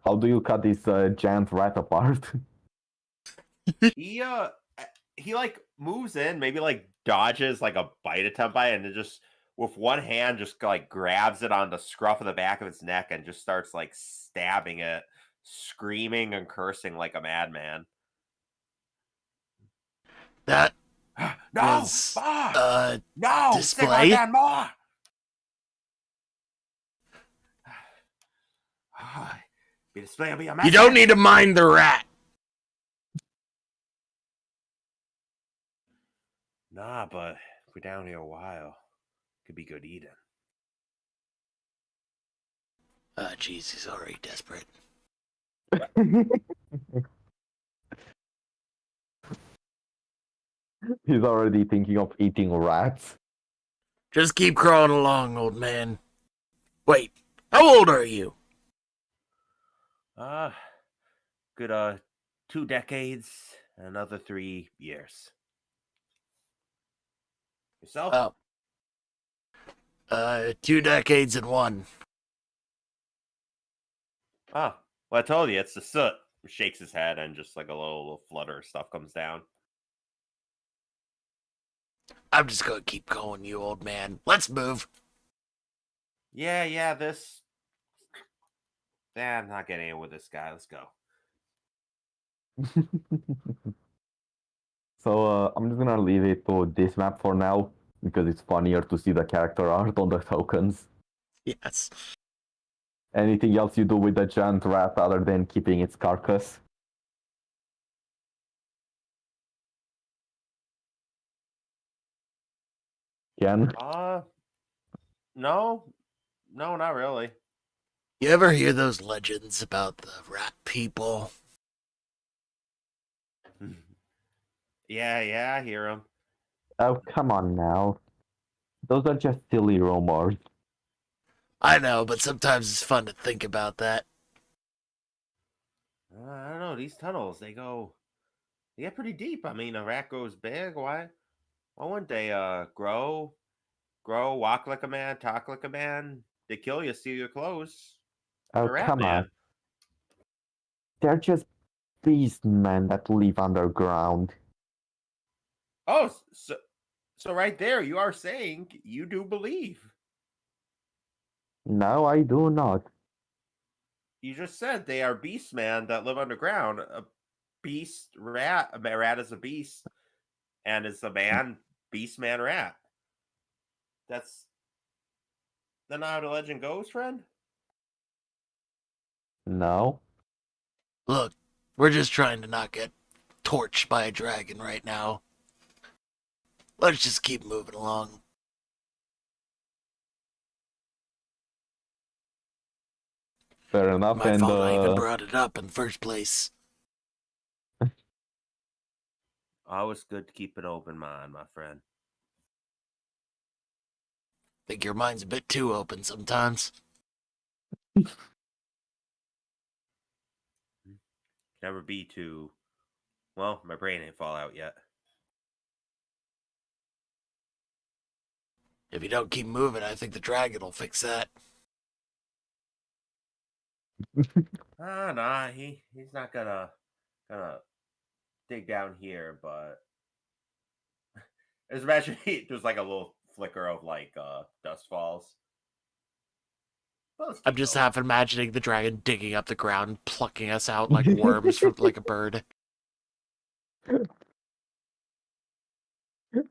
how do you cut this giant rat apart? He like moves in, maybe like dodges like a bite attempt by it, and then just with one hand just like grabs it on the scruff of the back of its neck and just starts like stabbing it, screaming and cursing like a madman. That No, was more! No, stick my display. down more. Be display will be a message. You don't need to mind the rat. Nah, but if we're down here a while, could be good eating. Jeez, he's already desperate. He's already thinking of eating rats. Just keep crawling along, old man. Wait, how old are you? Good 2 decades, and another 3 years. Yourself? Oh. 2 decades and 1. Oh, well, I told you, it's the soot. He shakes his head, and just like a little flutter of stuff comes down. I'm just gonna keep going, you old man. Let's move. Yeah, this... I'm not getting in with this guy. Let's go. So I'm just gonna leave it to this map for now, because it's funnier to see the character art on the tokens. Yes. Anything else you do with the giant rat other than keeping its carcass? Ken? No, not really. You ever hear those legends about the rat people? Yeah, I hear him. Oh, come on now. Those are just silly rumors. I know, but sometimes it's fun to think about that. I don't know. These tunnels, they get pretty deep. I mean, a rat goes big. Why wouldn't they grow, walk like a man, talk like a man? They kill you, steal your clothes. Oh, The rat come man. on. They're just beast men that live underground. Oh, so right there, you are saying you do believe. No, I do not. You just said they are beastmen that live underground. A beast rat. A rat is a beast, and is a man. Beastman rat. That's not how the legend goes, friend. No. Look, we're just trying to not get torched by a dragon right now. Let's just keep moving along. Fair enough. My And fault I even brought it up in the first place. Always good to keep an open mind, my friend. Think your mind's a bit too open sometimes. Never be too. Well, my brain ain't fall out yet. If you don't keep moving, I think the dragon will fix that. Nah, he's not gonna dig down here, but just imagine there's like a little flicker of like dust falls. I'm just half imagining the dragon digging up the ground, plucking us out like worms from like a bird.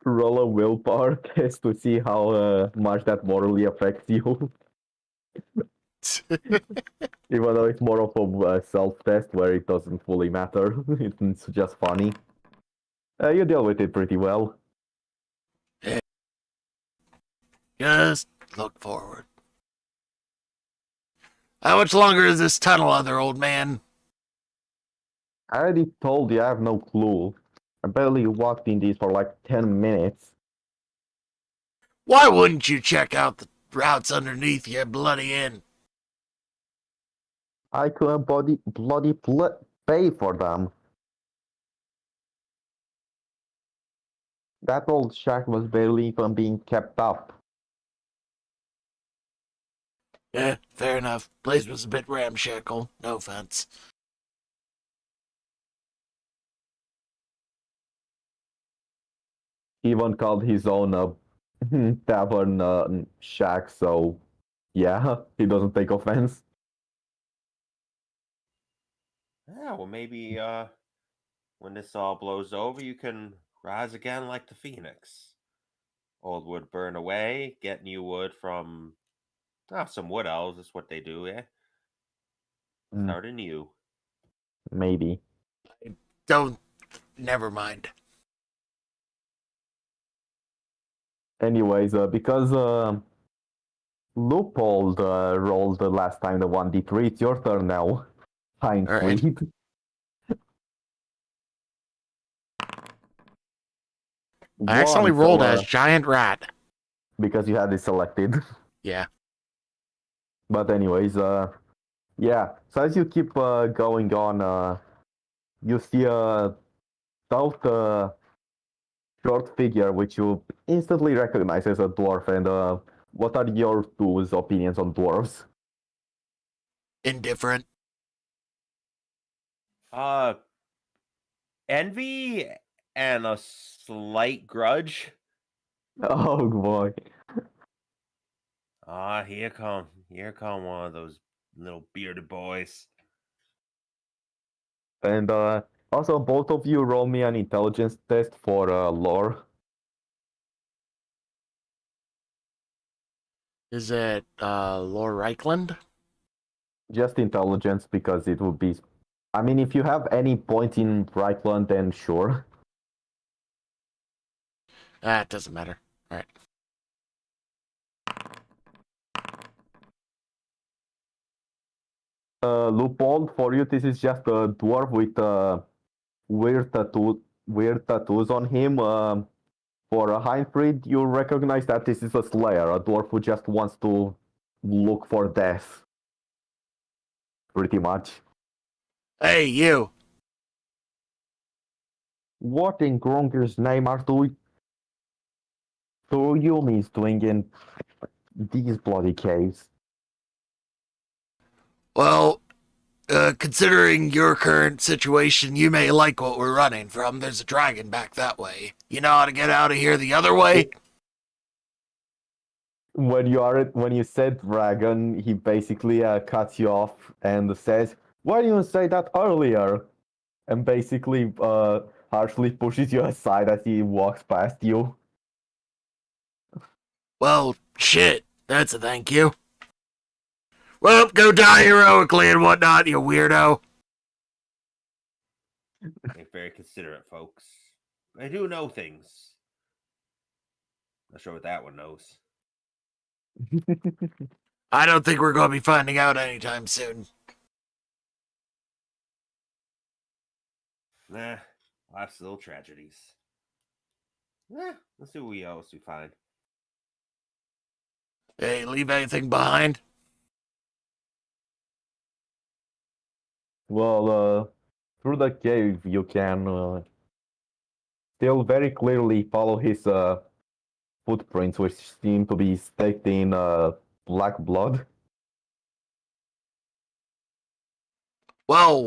Roll a willpower test to see how much that morally affects you. Even though it's more of a self-test where it doesn't fully matter, it's just funny. You deal with it pretty well. Just look forward. How much longer is this tunnel, other old man? I already told you I have no clue. I barely walked in these for like 10 minutes. Why wouldn't you check out the routes underneath your bloody inn? I couldn't bloody pay for them. That old shack was barely even being kept up. Yeah, fair enough. Place was a bit ramshackle. No offense. He even called his own tavern shack, so yeah, he doesn't take offense. Yeah, well, maybe when this all blows over, you can rise again like the phoenix. Old wood burn away, get new wood from some wood elves. That's what they do, yeah. Start anew. Maybe. Don't. Never mind. Anyways, because Loopold rolled the last time the 1d3, it's your turn now. Fine, All sweet. I accidentally rolled as giant rat. Because you had it selected. Yeah. But anyways, yeah. So as you keep going on, you see a stout short figure which you instantly recognize as a dwarf. And what are your two's opinions on dwarves? Indifferent. Envy and a slight grudge. Oh boy. Here come one of those little bearded boys. And also, both of you roll me an intelligence test for lore. Is it Lord Reichland? Just intelligence, because it would be... I mean, if you have any point in Reichland, then sure. It doesn't matter. All right. Loophole, for you, this is just a dwarf with weird tattoos on him. For a Heinfried, you recognize that this is a slayer, a dwarf who just wants to look for death. Pretty much. Hey, you. What in Gronker's name are you means doing in these bloody caves? Well, considering your current situation, you may like what we're running from. There's a dragon back that way. You know how to get out of here the other way? When you said dragon, he basically cuts you off and says, "Why didn't you say that earlier?" And basically harshly pushes you aside as he walks past you. Well, shit. That's a thank you. Well, go die heroically and whatnot, you weirdo. They're very considerate, folks. They do know things. Not sure what that one knows. I don't think we're going to be finding out anytime soon. Nah, Life's little tragedies. Let's see what else we find. Hey, leave anything behind? Well, through the cave you can still very clearly follow his footprints, which seem to be staked in black blood. Well,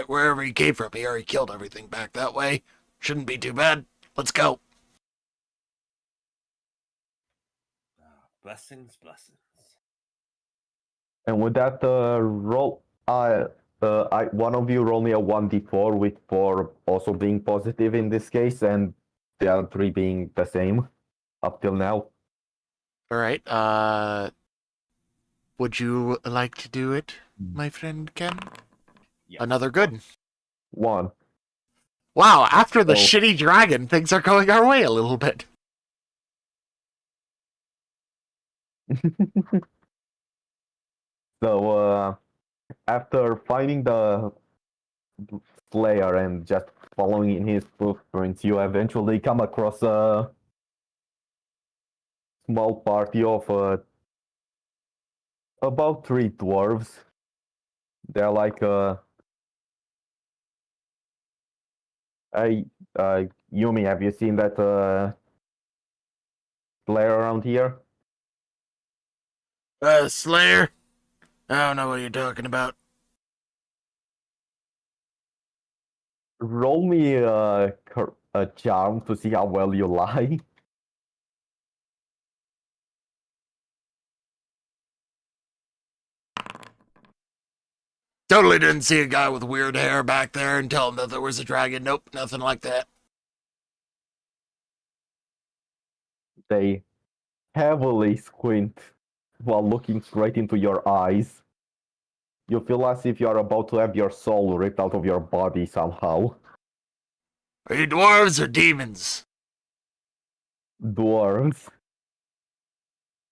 wherever he came from, he already killed everything back that way. Shouldn't be too bad. Let's go. Blessings, blessings. And with that, one of you roll me a 1d4 with 4 also being positive in this case, and the other 3 being the same up till now. All right. Would you like to do it, my friend Ken? Yes. Another good. 1. Wow, after the Oh. shitty dragon, things are going our way a little bit. So, after finding the Slayer and just following in his footprints, you eventually come across a small party of about 3 dwarves. They're like Yumi, have you seen that Slayer around here? Slayer? I don't know what you're talking about. Roll me a charm to see how well you lie. Totally didn't see a guy with weird hair back there and tell him that there was a dragon. Nope, nothing like that. They heavily squint while looking straight into your eyes. You feel as if you're about to have your soul ripped out of your body somehow. Are you dwarves or demons? Dwarves.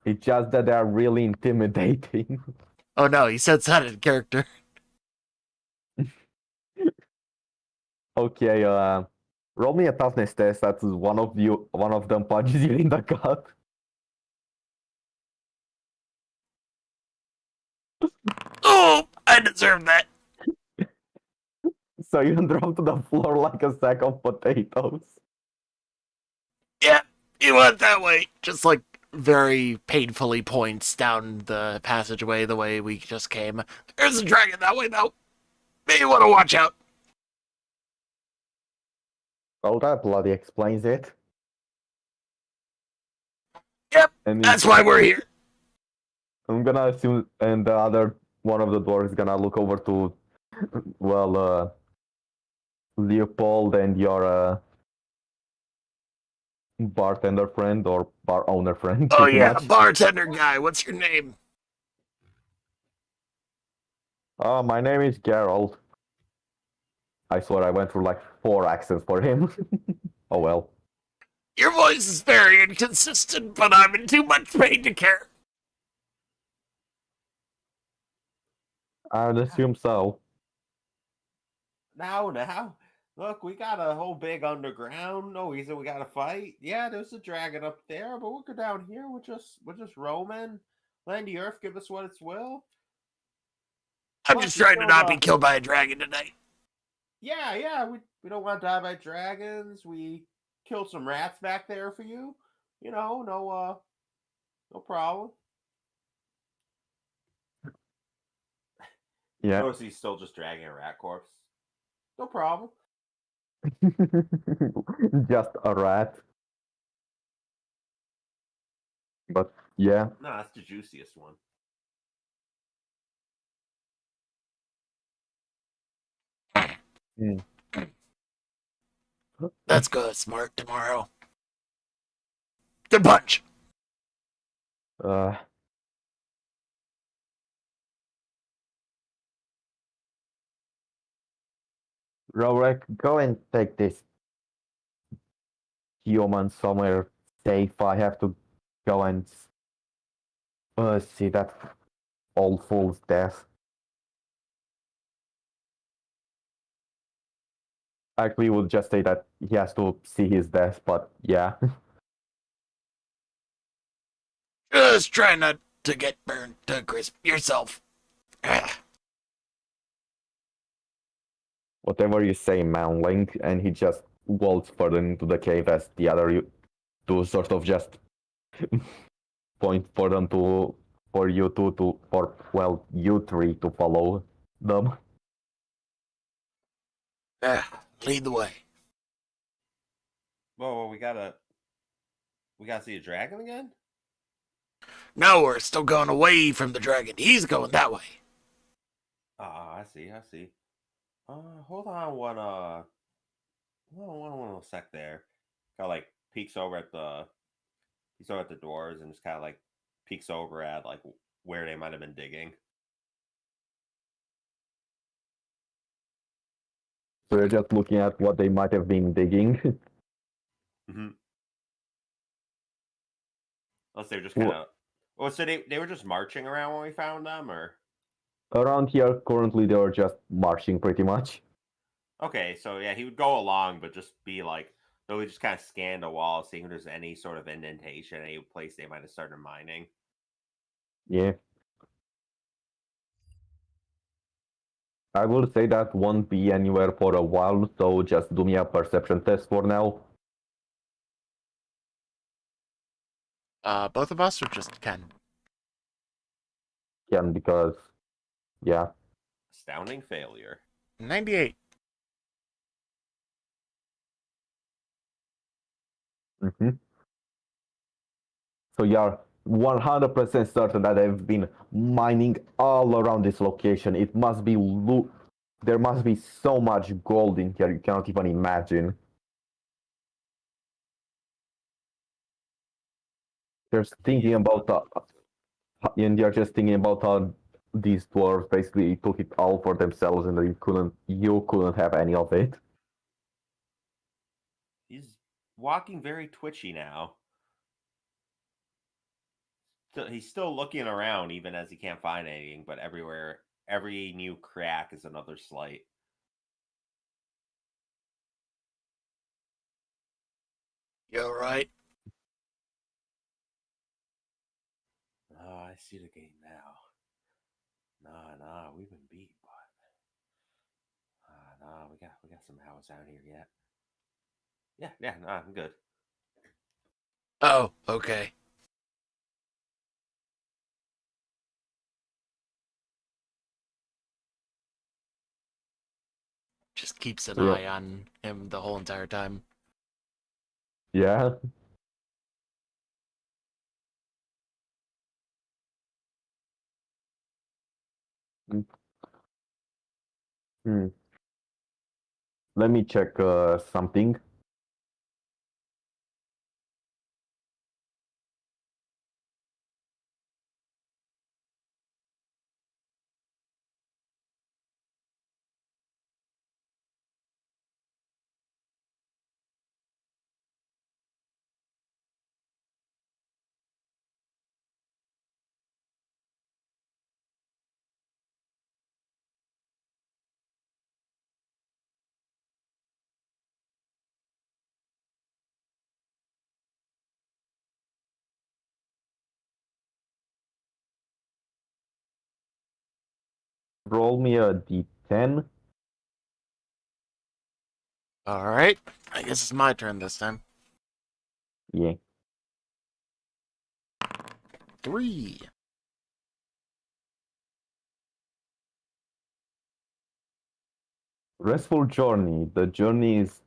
It's just that they're really intimidating. Oh no, he said that in character. Okay, roll me a toughness test. That's one of them punches you in the gut. Oh, I deserve that. So you drop to the floor like a sack of potatoes. Yeah, you went that way. Just like very painfully points down the passageway the way we just came. There's a dragon that way though. Maybe you want to watch out. Well, that bloody explains it. Yep, And that's why we're here. I'm gonna assume, and the other one of the dwarves is gonna look over to, well, Leopold and your bartender friend or bar owner friend. Oh Pretty yeah, much. bartender guy. What's your name? My name is Gerald. I swear I went through like 4 accents for him. Oh well. Your voice is very inconsistent, but I'm in too much pain to care. I'd assume so. Now. Look, we got a whole big underground. No reason we gotta fight. Yeah, there's a dragon up there, but we'll go down here. We're just roaming. Land the earth, give us what it's will. I'm Plus, just we trying to still, not be killed by a dragon tonight. Yeah, we don't want to die by dragons. We killed some rats back there for you. You know, no problem. Yeah. Notice he's still just dragging a rat corpse. No problem. Just a rat. But yeah. No, that's the juiciest one. Mm. Let's go smart tomorrow. Good punch. Uh, Rorek, go and take this human somewhere safe. I have to go and see that old fool's death. Actually, would just say that he has to see his death, but yeah. Just try not to get burned to crisp yourself. Whatever you say, Manling, and he just walks further into the cave as the other two sort of just point for them for you two to, or well, you three to follow them. Lead the way. Whoa, we gotta see a dragon again? No, we're still going away from the dragon. He's going that way. I see. Hold on one little sec there. Kind of like peeks over at the doors and just kind of like peeks over at like where they might have been digging. So you're just looking at what they might have been digging. Mm-hmm. Unless they were just kind of. Oh, so they were just marching around when we found them, or? Around here, currently, they're just marching pretty much. Okay, so yeah, he would go along, but just be like, so we just kind of scan the wall, seeing if there's any sort of indentation, any place they might have started mining. Yeah. I would say that won't be anywhere for a while, so just do me a perception test for now. Both of us or just Ken? Can, because, yeah. Astounding failure. 98. Mm-hmm. So you're 100% certain that they've been mining all around this location. It must be there must be so much gold in here you cannot even imagine. Just thinking about and you're just thinking about how these dwarves basically took it all for themselves, and you couldn't have any of it. He's walking very twitchy now. So he's still looking around, even as he can't find anything. But everywhere, every new crack is another slight. You alright? Oh, I see the game now. Nah, we've been beat, but nah, we got some house out here yet. Yeah, nah, I'm good. Oh, okay. Just keeps an eye on him the whole entire time. Yeah. Hmm. Let me check something. Roll me a d10. Alright. I guess it's my turn this time. Yeah. 3. Restful journey. The journey is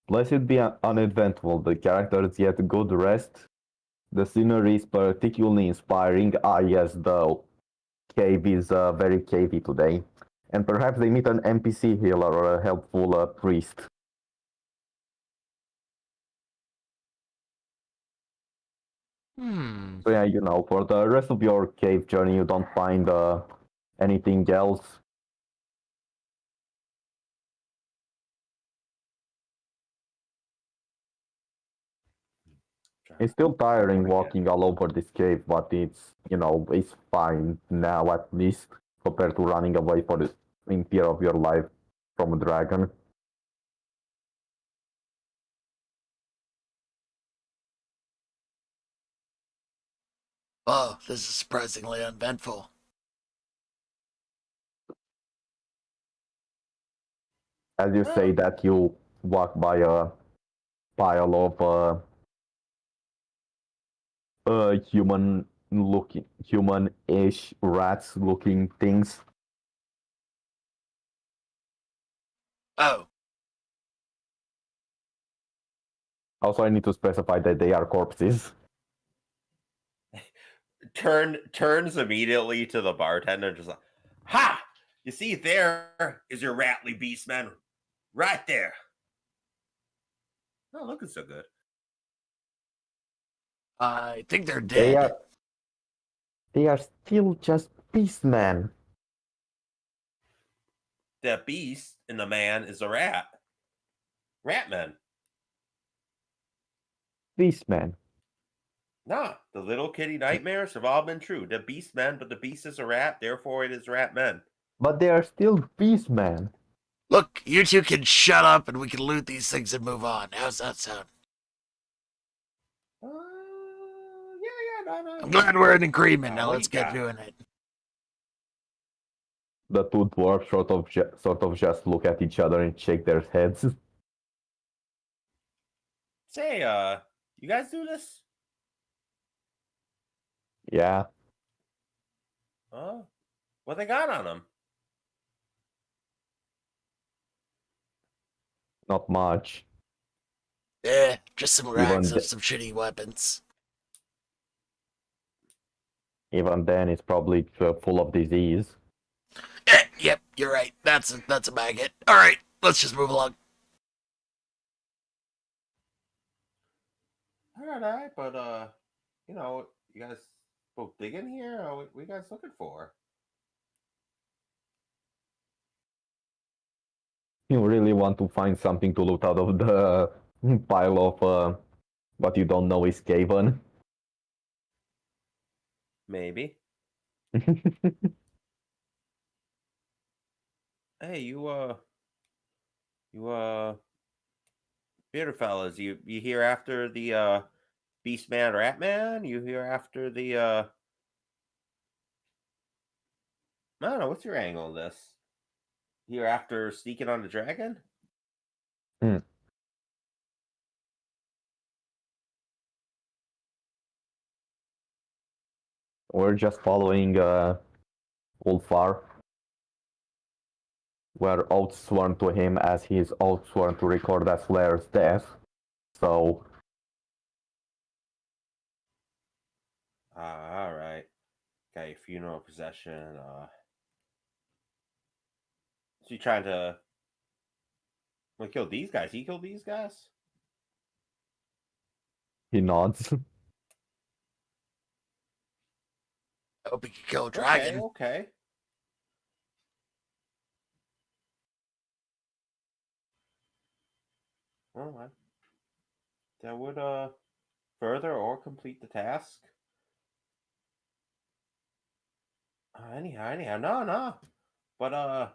blessed be uneventful. The characters get good rest. The scenery is particularly inspiring. Ah, yes, the cave is very cavey today. And perhaps they meet an NPC healer or a helpful priest. So yeah, for the rest of your cave journey, you don't find anything else. It's still tiring walking all over this cave, but it's fine now at least compared to running away in fear of your life from a dragon. Oh, this is surprisingly uneventful. As you say that, you walk by a pile of human-ish rats-looking things. Oh, Also, I need to specify that they are corpses. Turns immediately to the bartender, just like, ha! You see, there is your Rattly Beastman, right there. Not looking so good. I think they're They dead. are still just beastmen. The beast and the man is a rat. Ratman. Beastmen. Nah, the little kitty nightmares have all been true. The beast men, but the beast is a rat, therefore it is rat men. But they are still beastmen. Look, you two can shut up and we can loot these things and move on. How's that sound? No. I'm glad we're in agreement. Now What let's you get got? doing it. The two dwarves sort of just look at each other and shake their heads. Say, you guys do this? Yeah, Oh, what they got on them? not much. Yeah, just some rags Even of some shitty weapons. even then, it's probably full of disease. Yep, you're right. That's a maggot. All right, let's just move along. All right, but you guys both digging here? Or what you guys looking for? You really want to find something to loot out of the pile of what you don't know is Skaven. Maybe. Hey, you bearded fellas, you here after the Beastman Ratman? You here after the I don't know, what's your angle on this? Here after sneaking on the dragon? Hmm. We're just following Ulfar. We're outsworn to him as he is outsworn to record as Flair's death. So, All right. Got your funeral procession. So you trying to kill these guys? He killed these guys? he nods. I hope he can kill a dragon. Okay. All right. That would further or complete the task. Anyhow, no. But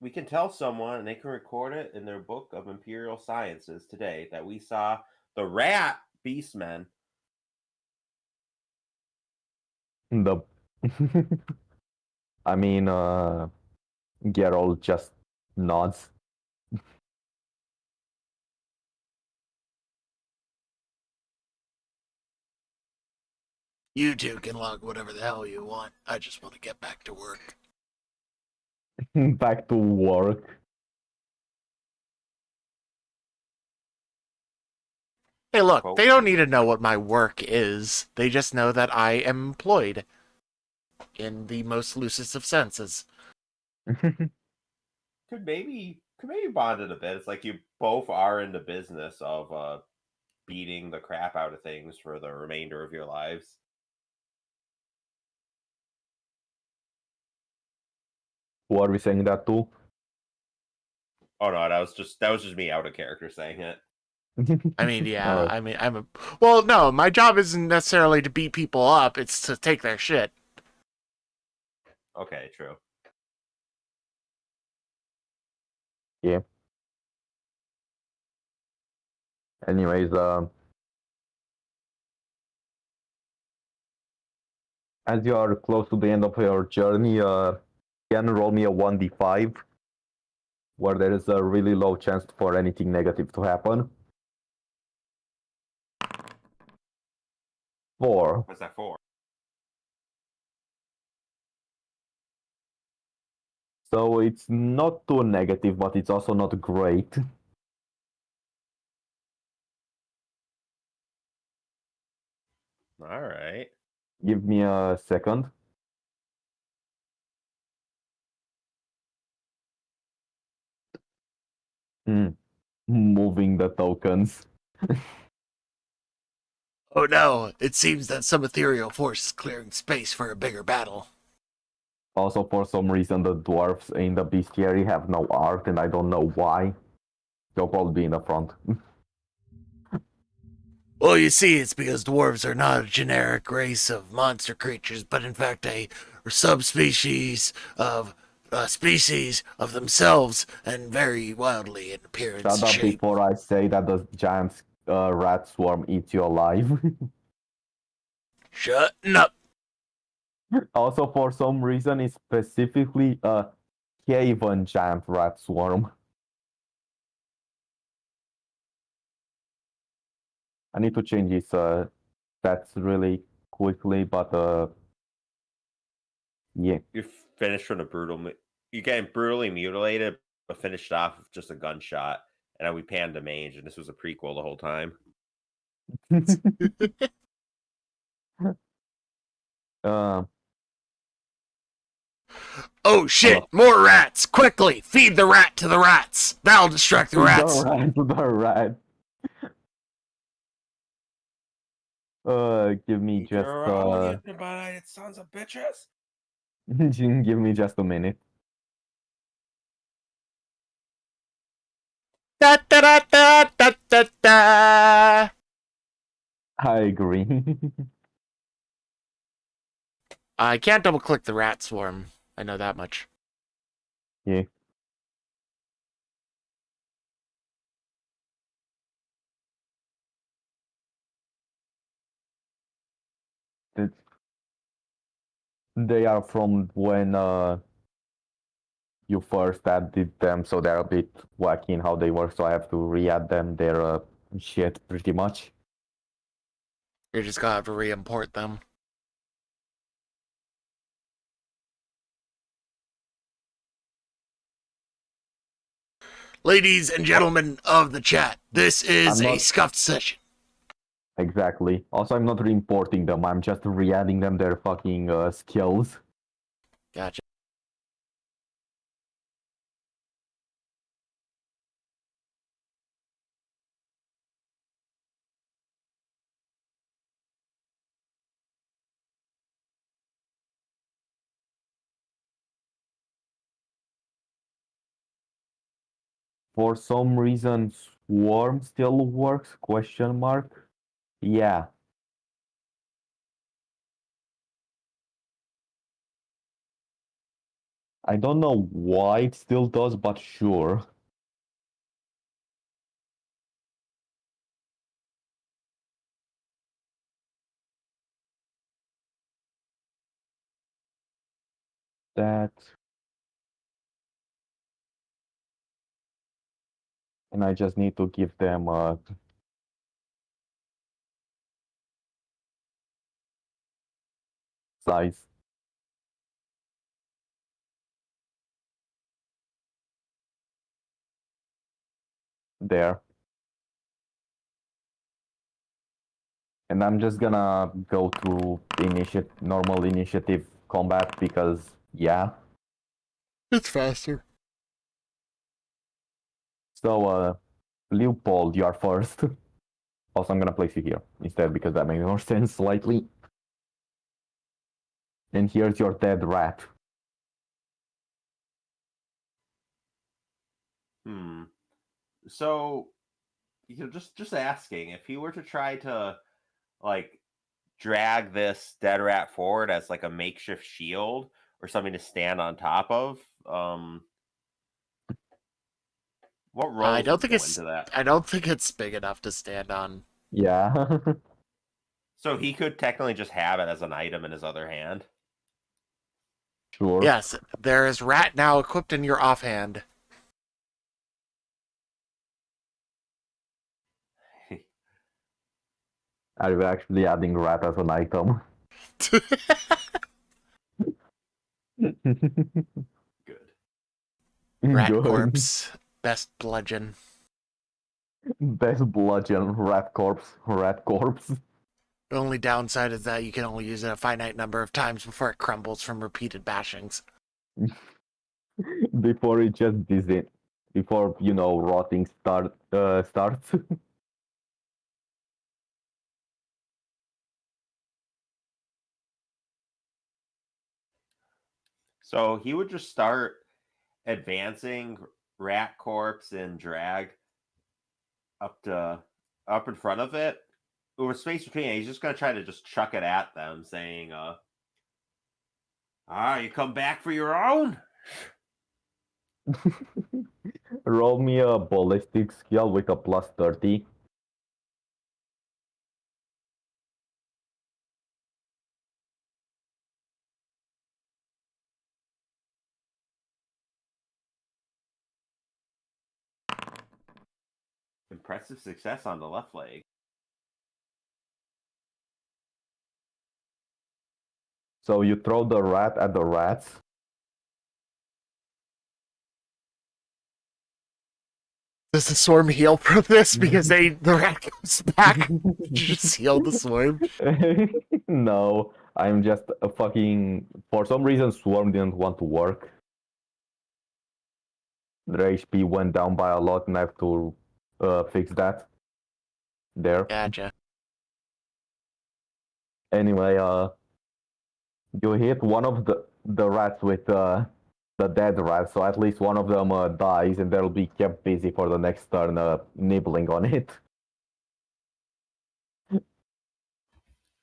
we can tell someone and they can record it in their book of Imperial Sciences today that we saw the rat beastmen. The I mean, Geralt just nods. You two can log whatever the hell you want. I just want to get back to work. Back to work. Hey, look, Quote. they don't need to know what my work is. They just know that I am employed. In the most loosest of senses. Could maybe bond it a bit. It's like you both are in the business of beating the crap out of things for the remainder of your lives. Who are we saying that to? Oh no, that was just me out of character saying it. I mean, yeah, Alright. I mean, well, no, my job isn't necessarily to beat people up, it's to take their shit. Okay, true. Yeah. Anyways, As you are close to the end of your journey, can roll me a 1d5, where there is a really low chance for anything negative to happen. 4. What's that for? So it's not too negative, but it's also not great. All right. Give me a second. Moving the tokens. Oh no, it seems that some ethereal force is clearing space for a bigger battle. Also, for some reason, the dwarves in the bestiary have no art, and I don't know why. They'll probably be in the front. Well, you see, it's because dwarves are not a generic race of monster creatures, but in fact a subspecies of a species of themselves and very wildly in appearance Shut and up shape. before I say that the giant rat swarm eats you alive. Shutting up. Also, for some reason, it's specifically a Haven giant rat swarm. I need to change his stats really quickly, but yeah. You finished from the brutal. You getting brutally mutilated, but finished off with just a gunshot. And then we panned to mange, and this was a prequel the whole time. uh, Oh shit, more rats! Quickly, feed the rat to the rats! That'll distract the rats! The rat. Give me just sons of bitches. give me just a minute. Da da da da da da da! I agree. I can't double click the rat swarm. I know that much. Yeah. They are from when you first added them, so they're a bit wacky in how they work, so I have to re-add them. They're shit, pretty much. You're just gonna have to re-import them. Ladies and gentlemen of the chat, this is a scuffed session. Exactly. Also, I'm not re-importing them. I'm just re-adding them their fucking skills. Gotcha. For some reason, Swarm still works? Question mark. Yeah. I don't know why it still does, but sure. That. And I just need to give them size. There. And I'm just gonna go through normal initiative combat because, yeah. It's faster. So, Leopold, you are first. Also, I'm gonna place you here instead because that makes more sense slightly. And here's your dead rat. So, just asking, if he were to try to, like, drag this dead rat forward as like a makeshift shield or something to stand on top of, what role I don't would think go it's. into that? I don't think it's big enough to stand on. Yeah. So he could technically just have it as an item in his other hand. Sure. Yes, there is rat now equipped in your offhand. Are you actually adding rat as an item? Good. Rat Good. corpse, best bludgeon. Best bludgeon, rat corpse, rat corpse. The only downside is that you can only use it a finite number of times before it crumbles from repeated bashings. Before it just before rotting starts. So he would just start advancing rat corpse and drag up in front of it. With space between it, he's just gonna try to just chuck it at them, saying, you come back for your own? Roll me a ballistic skill with a plus 30. Impressive success on the left leg. So you throw the rat at the rats. Does the swarm heal from this? Because the rat comes back. Just heal the swarm. No, I'm just a fucking. For some reason, Swarm didn't want to work. Their HP went down by a lot, and I have to fix that. There. Gotcha. Anyway, you hit one of the rats with the dead rat, so at least one of them dies, and they'll be kept busy for the next turn, nibbling on it.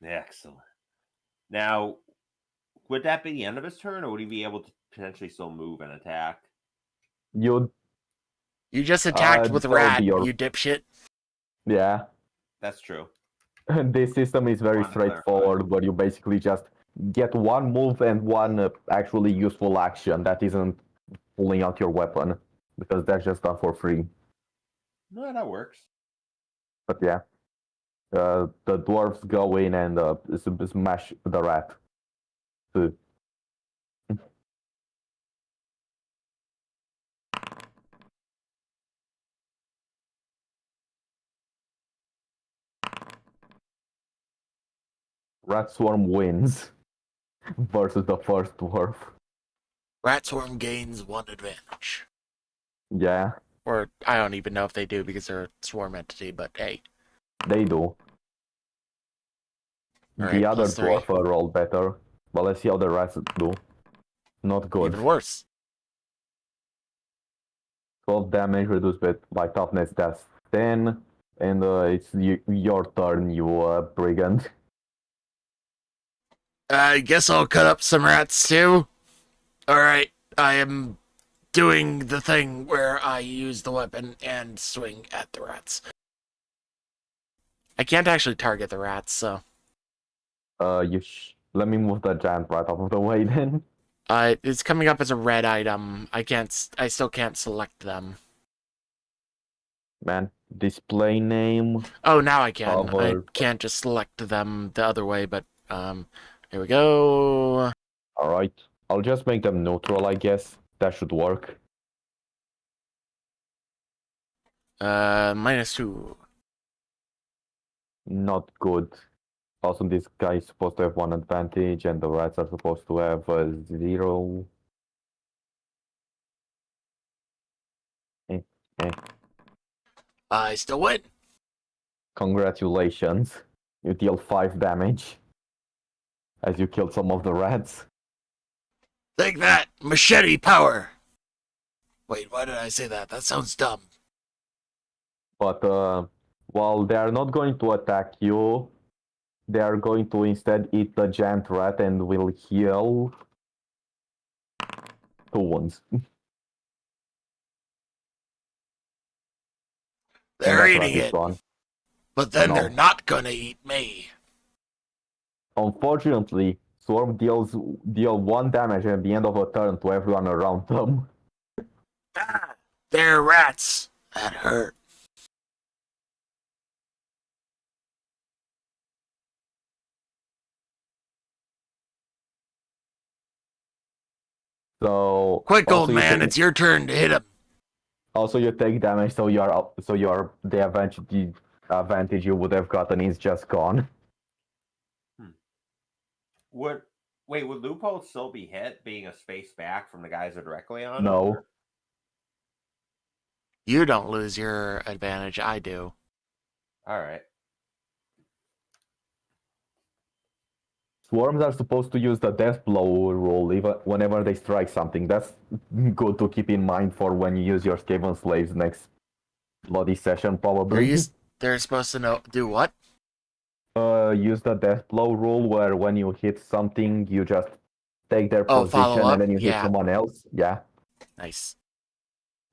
Excellent. Now, would that be the end of his turn, or would he be able to potentially still move and attack? You just attacked with rat, you dipshit. Yeah. That's true. This system is very straightforward, but you basically just get one move and one actually useful action that isn't pulling out your weapon, because that's just done for free. No, that works. But yeah, the dwarves go in and smash the rat. Rat Swarm wins versus the first dwarf. Rat swarm gains 1 advantage. Yeah. Or I don't even know if they do because they're a swarm entity, but hey. They do. All the right, other +3. dwarf rolled better, but let's see how the rats do. Not good. Even worse. 12 damage reduced by toughness, that's 10. And it's your turn, you brigand. I guess I'll cut up some rats too. Alright, I am doing the thing where I use the weapon and swing at the rats. I can't actually target the rats, so. Let me move the giant rat out of the way then. It's coming up as a red item. I still can't select them. Man, display name. Oh, now I can. Cover. I can't just select them the other way, but, here we go. Alright. I'll just make them neutral, I guess. That should work. -2. Not good. Also, this guy is supposed to have 1 advantage, and the rats are supposed to have 0. I still win. Congratulations. You deal 5 damage as you killed some of the rats. Take that, machete power. Wait, why did I say that? That sounds dumb. But while they are not going to attack you, they are going to instead eat the giant rat and will heal 2 wounds. They're eating it. Gone. But then No. they're not gonna eat me. Unfortunately, Swarm deal 1 damage at the end of a turn to everyone around them. Ah, they're rats. That hurt. So Quick, old also you man, take, it's your turn to hit him. also you take damage, so the advantage you would have gotten is just gone. Would Lupo still be hit, being a space back from the guys that are directly on him? No. You don't lose your advantage, I do. All right. Swarms are supposed to use the death blow rule even whenever they strike something. That's good to keep in mind for when you use your Skaven Slaves next bloody session, probably. They're supposed to do what? Use the death blow rule where when you hit something, you just take their follow position up? and then you hit Yeah. someone else. Yeah. Nice.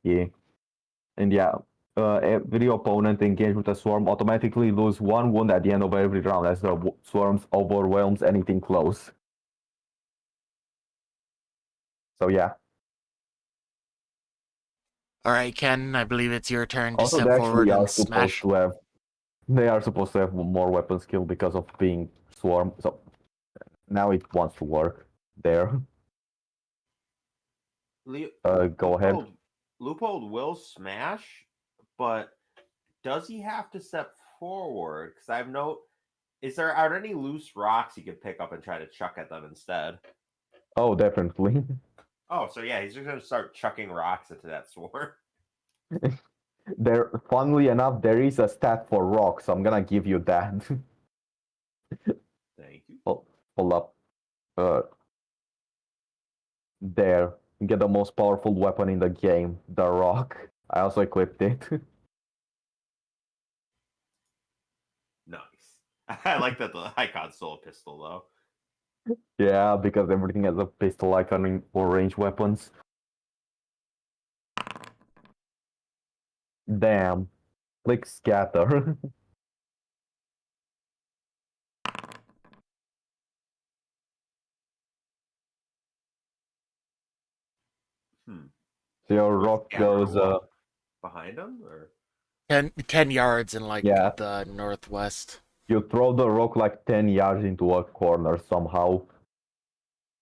Yeah. And yeah, every opponent engaged with a swarm automatically lose 1 wound at the end of every round as the swarms overwhelms anything close. So yeah. All right, Ken, I believe it's your turn to Also, step they forward actually are and supposed smash. to have. They are supposed to have more weapon skill because of being swarm. So now it wants to work there. Go ahead. Loophole will smash, but does he have to step forward? Because are there any loose rocks he could pick up and try to chuck at them instead? Oh, definitely. Oh, so yeah, he's just gonna start chucking rocks into that swarm. Funnily enough, there is a stat for rocks, so I'm gonna give you that. Thank you. Hold up. There. You get the most powerful weapon in the game, the rock. I also equipped it. Nice. I like that the icon's still a pistol though. Yeah, because everything has a pistol icon for range weapons. Damn. Click scatter. So your rock goes behind him, or 10 yards in Yeah. the northwest. You throw the rock like 10 yards into a corner somehow.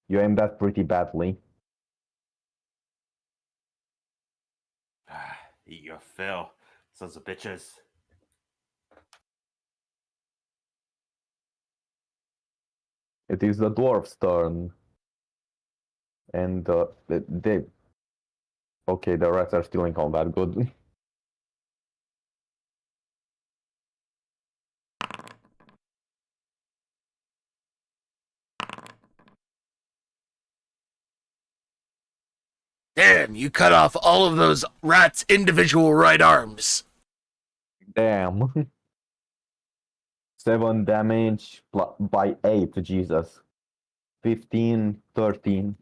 You aim that pretty badly. eat your fill, sons of bitches. It is the dwarf's turn. And they... Okay, the rats are still in combat. Good. Damn, you cut off all of those rats' individual right arms. Damn. 7 damage by 8, Jesus. 15, 13.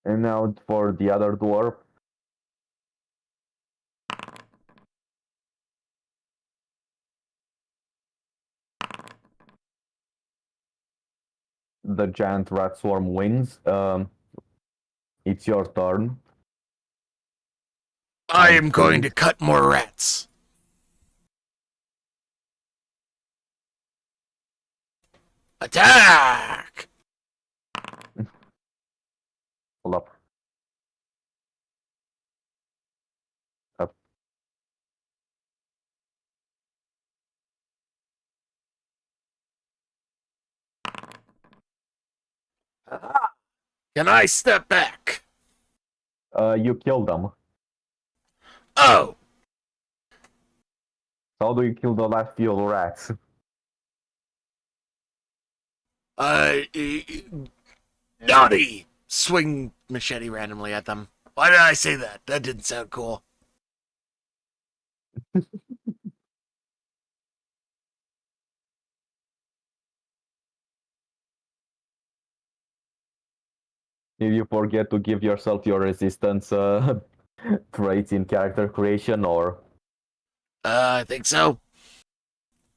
And now for the other dwarf. The giant rat swarm wins. It's your turn. I am going to cut more rats. Attack! Hold up. Up. Can I step back? You killed them. Oh! How do you kill the last few rats? Naughty! Swing machete randomly at them. Why did I say that? That didn't sound cool. If you forget to give yourself your resistance traits in character creation, or I think so.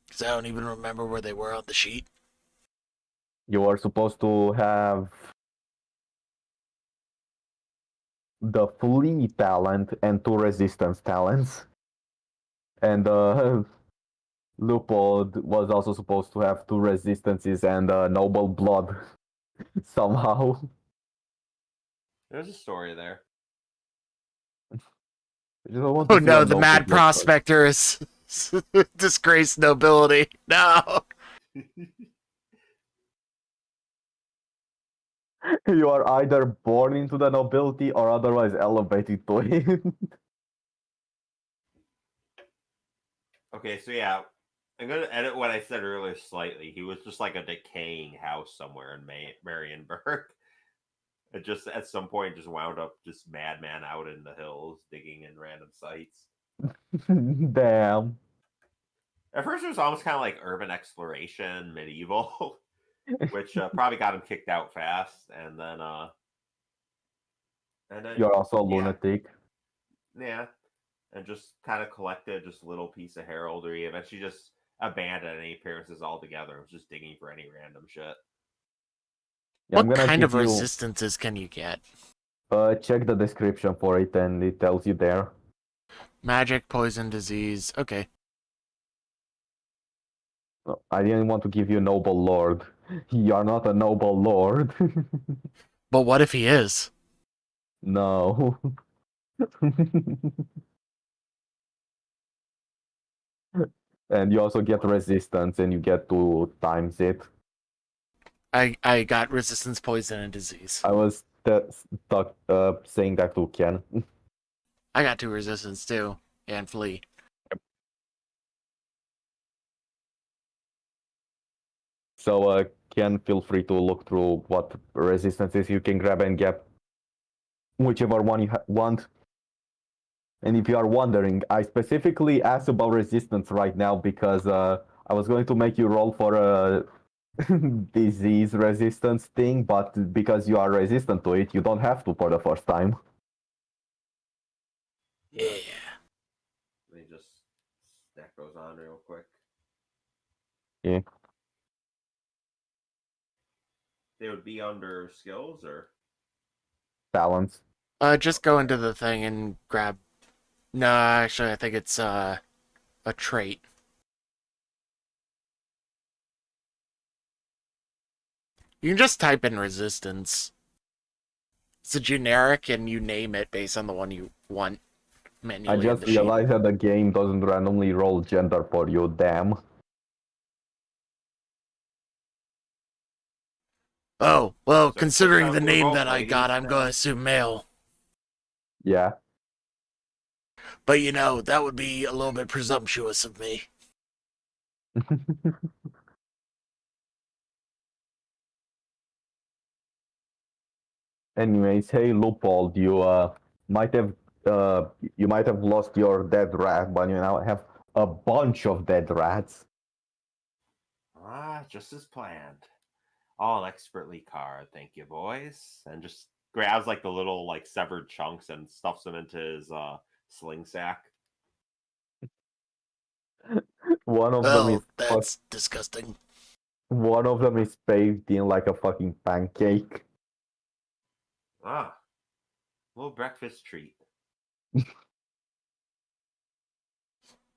Because I don't even remember where they were on the sheet. You are supposed to have the flee talent and 2 resistance talents. And Lupo was also supposed to have 2 resistances and noble blood somehow. There's a story there. I just want Oh to see no, what the noble mad blood does. prospector is disgraced nobility. No. You are either born into the nobility or otherwise elevated to it. Okay, so yeah, I'm gonna edit what I said earlier slightly. He was just like a decaying house somewhere in Marienburg. It just at some point just wound up just madman out in the hills digging in random sites. Damn. At first, it was almost kind of like urban exploration, medieval, which probably got him kicked out fast. And then You're also a yeah, lunatic. yeah, and just kind of collected just a little piece of heraldry. Eventually, just abandoned any appearances altogether. It was just digging for any random shit. Yeah, I'm What gonna kind give of you resistances can you get? check the description for it and it tells you there. Magic, poison, disease. Okay. I didn't want to give you noble lord. You're not a noble lord. But what if he is? No. And you also get resistance and you get to times it. I got resistance, poison, and disease. I was saying that to Ken. I got 2 resistance too. And flee. So Ken, feel free to look through what resistances you can grab and get whichever one you want. And if you are wondering, I specifically asked about resistance right now because I was going to make you roll for a disease resistance thing, but because you are resistant to it, you don't have to for the first time. Yeah. Let me just stack those on real quick. Yeah. They would be under skills or Balance. Just go into the thing and grab. No, actually, I think it's a trait. You can just type in resistance. It's a generic, and you name it based on the one you want manually. I just in the sheet. realized that the game doesn't randomly roll gender for you, damn. Oh, well, So considering put the down name both that I ladies got, I'm now. going to assume male. Yeah. But you know, that would be a little bit presumptuous of me. Anyways, hey Loopold, might have you might have lost your dead rat, but you now have a bunch of dead rats. Ah, just as planned. All expertly carved, thank you, boys. And just grabs like the little like severed chunks and stuffs them into his sling sack. One of them is Well, that's disgusting. one of them is bathed in like a fucking pancake. Ah, little breakfast treat.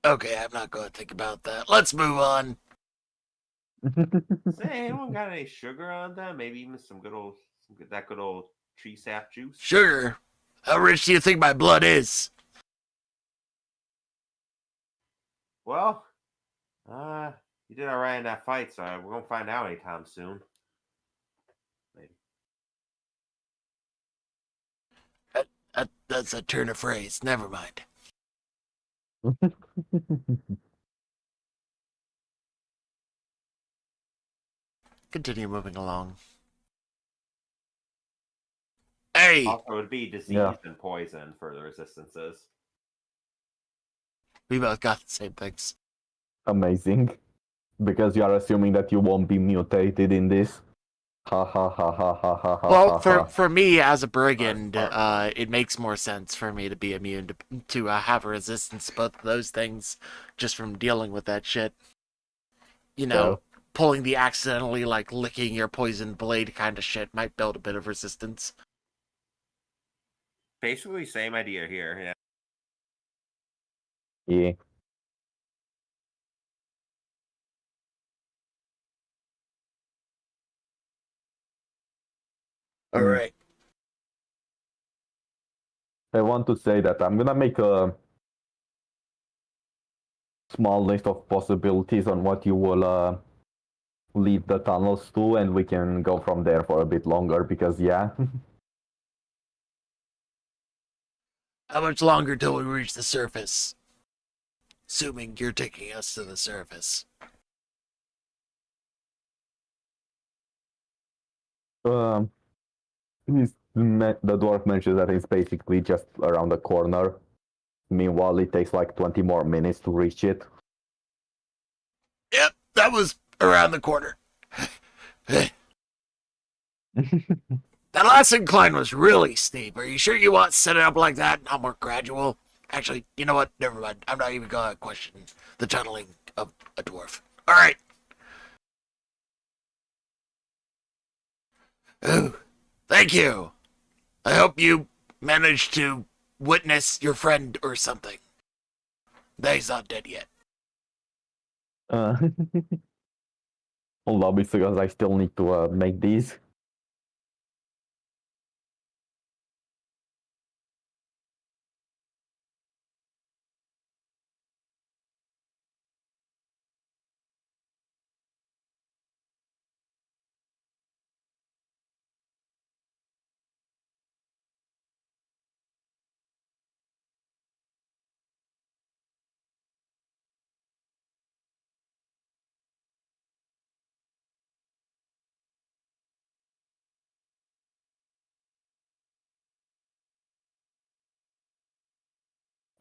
Okay, I'm not going to think about that. Let's move on. Say, anyone got any sugar on them? Maybe even some good old tree sap juice. Sugar. How rich do you think my blood is? Well, you did all right in that fight, so we're gonna find out anytime soon. Maybe. That's a turn of phrase. Never mind. Continue moving along. Hey! Also, it would be disease Yeah. and poison for the resistances. We both got the same things. Amazing. Because you are assuming that you won't be mutated in this. Ha ha ha ha ha ha ha. Well, ha. for me as a brigand, Smart. it makes more sense for me to be immune to have a resistance to both of those things just from dealing with that shit. you know, pulling the accidentally, like, licking your poison blade kind of shit might build a bit of resistance. Basically, same idea here. Yeah. Yeah. All right. I want to say that I'm gonna make a small list of possibilities on what you will lead the tunnels to, and we can go from there for a bit longer, because yeah. How much longer till we reach the surface? Assuming you're taking us to the surface. um, the dwarf mentions that it's basically just around the corner. Meanwhile, it takes like 20 more minutes to reach it. Yep, that was around the corner. That last incline was really steep. Are you sure you want to set it up like that, not more gradual? Actually, you know what? Never mind. I'm not even going to question the tunneling of a dwarf. All right. Oh, thank you. I hope you managed to witness your friend or something. He's not dead yet. Uh, hold on, because I still need to make these.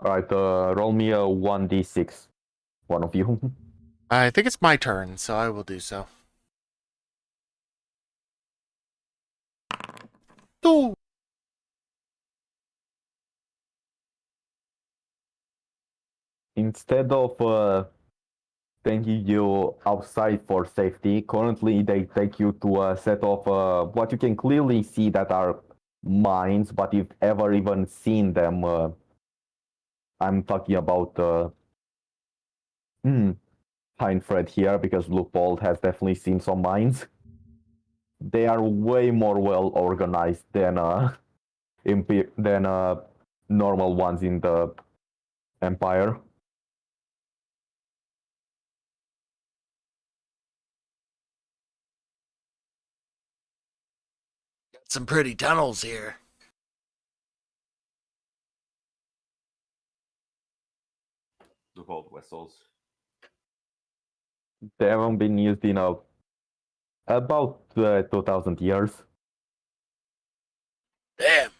Alright, roll me a 1d6. One of you. I think it's my turn, so I will do so. Ooh. Instead of taking you outside for safety, currently they take you to a set of what you can clearly see that are mines, but if ever even seen them, I'm talking about Heinfred here, because Loopold has definitely seen some mines. They are way more well organized than normal ones in the Empire. Got some pretty tunnels here. The bolt whistles. They haven't been used in about 2,000 years. Damn.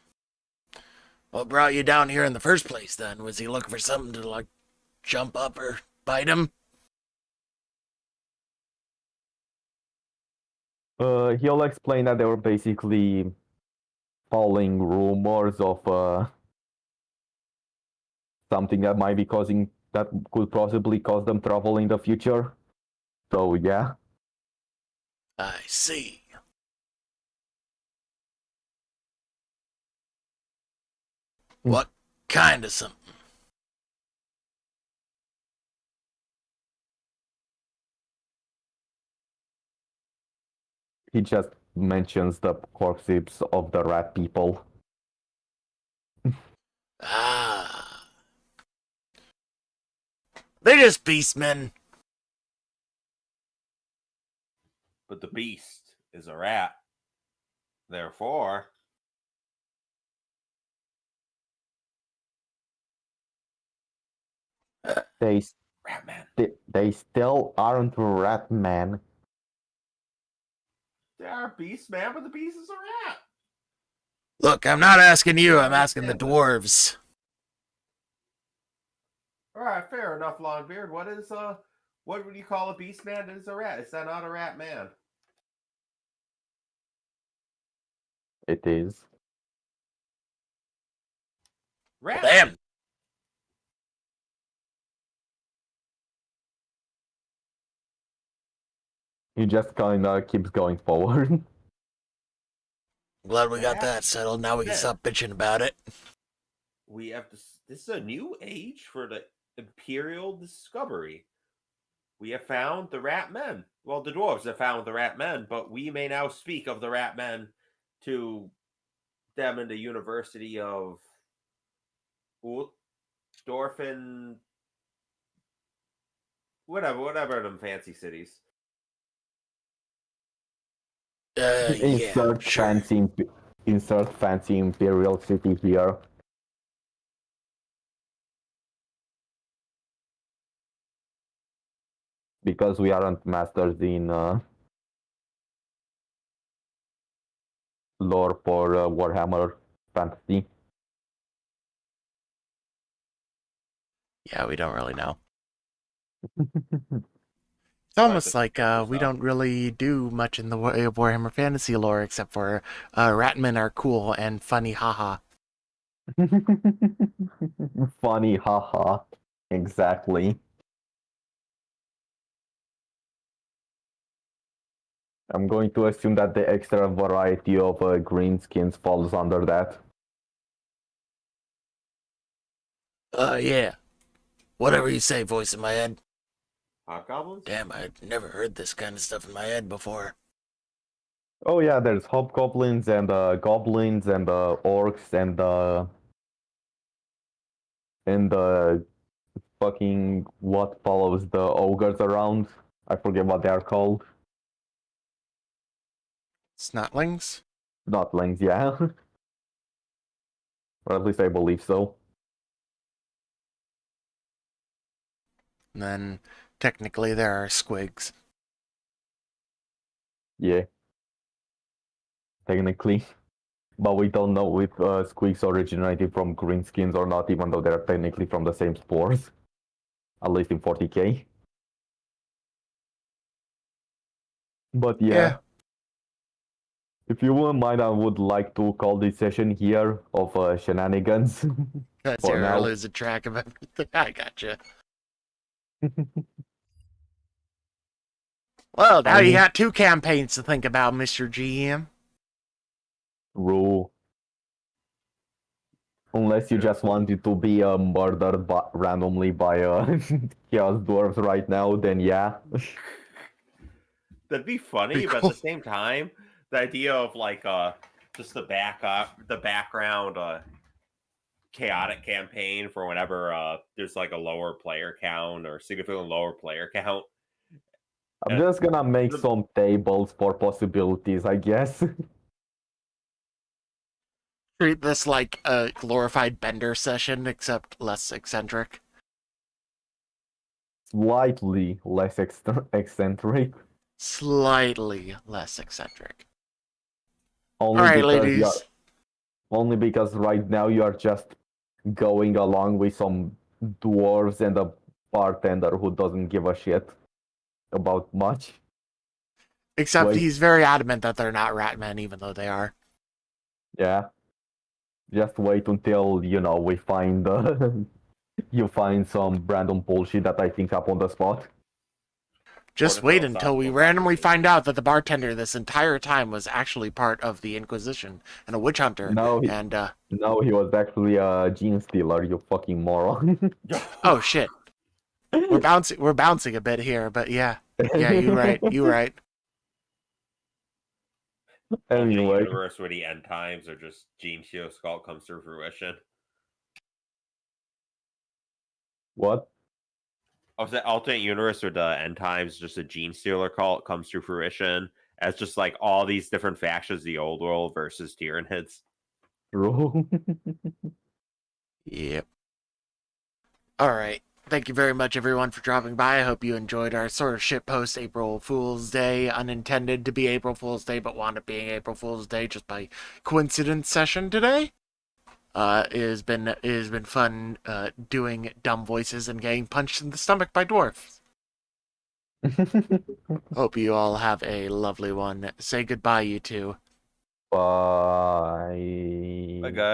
What brought you down here in the first place, then? Was he looking for something to, like, jump up or bite him? He'll explain that they were basically following rumors of something that might be that could possibly cause them trouble in the future. So yeah. I see. What kind of something? He just mentions the corpses of the rat people. Ah. They're just beastmen. But the beast is a rat. Therefore, They rat man. they still aren't rat man. They are beast man, but the beast is a rat. Look, I'm not asking you, I'm asking the dwarves. All right, fair enough, Longbeard. What would you call a beast man that is a rat? Is that not a rat man? It is. Rat. Damn. He just kinda keeps going forward. Glad we got that settled. Now we can stop bitching about it. We have this. This is a new age for the Imperial discovery. We have found the Rat Men. Well, the dwarves have found the Rat Men, but we may now speak of the Rat Men to them in the University of Dorfin, whatever them fancy cities. Yeah, Insert sure. fancy imperial city here. Because we aren't masters in lore for Warhammer fantasy. Yeah, we don't really know. It's almost like we don't really do much in the way of Warhammer Fantasy lore, except for Ratmen are cool and funny, haha. Funny, haha. Exactly. I'm going to assume that the extra variety of green skins falls under that. Yeah. Whatever you say, voice in my head. Hobgoblins? Damn, I'd never heard this kind of stuff in my head before. Oh yeah, there's hobgoblins and goblins and orcs and fucking what follows the ogres around. I forget what they are called. Snotlings? Notlings, yeah. Or at least I believe so. And then, technically, there are squigs. Yeah. Technically. But we don't know if squigs originated from greenskins or not, even though they're technically from the same spores. At least in 40k. But yeah. If you wouldn't mind, I would like to call this session here of shenanigans. That's For here, now. losing track of everything. I gotcha. Well, now you got 2 campaigns to think about, Mr. GM. True. Unless you just wanted to be murdered randomly by chaos dwarves right now, then yeah. That'd be funny, Pretty but cool. at the same time, the idea of like just the background chaotic campaign for whenever there's like a lower player count or significantly lower player count. I'm just gonna make some tables for possibilities, I guess. Treat this like a glorified Bender session, except less eccentric. Slightly less eccentric. Slightly less eccentric. Only All right, because ladies. only because right now you are just going along with some dwarves and a bartender who doesn't give a shit about much. Except he's very adamant that they're not Ratmen, even though they are. Yeah. Just wait until, you know, we find you find some random bullshit that I think up on the spot. Just wait until we randomly find out that the bartender this entire time was actually part of the Inquisition and a witch hunter. No, he was actually a gene stealer, you fucking moron. Oh shit. We're bouncing a bit here, but yeah. Yeah, you're right. Anyway. The universe where the end times are just Gene Stealer Skull comes to fruition. What? Of the alternate universe where the end times just a Gene Stealer cult comes to fruition as just like all these different factions of the old world versus Tyranids. True. Yep. Alright. Thank you very much, everyone, for dropping by. I hope you enjoyed our sort of shitpost April Fool's Day, unintended to be April Fool's Day, but wound up being April Fool's Day just by coincidence session today. It has been fun doing dumb voices and getting punched in the stomach by dwarfs. Hope you all have a lovely one. Say goodbye, you two. Bye. Bye, guys.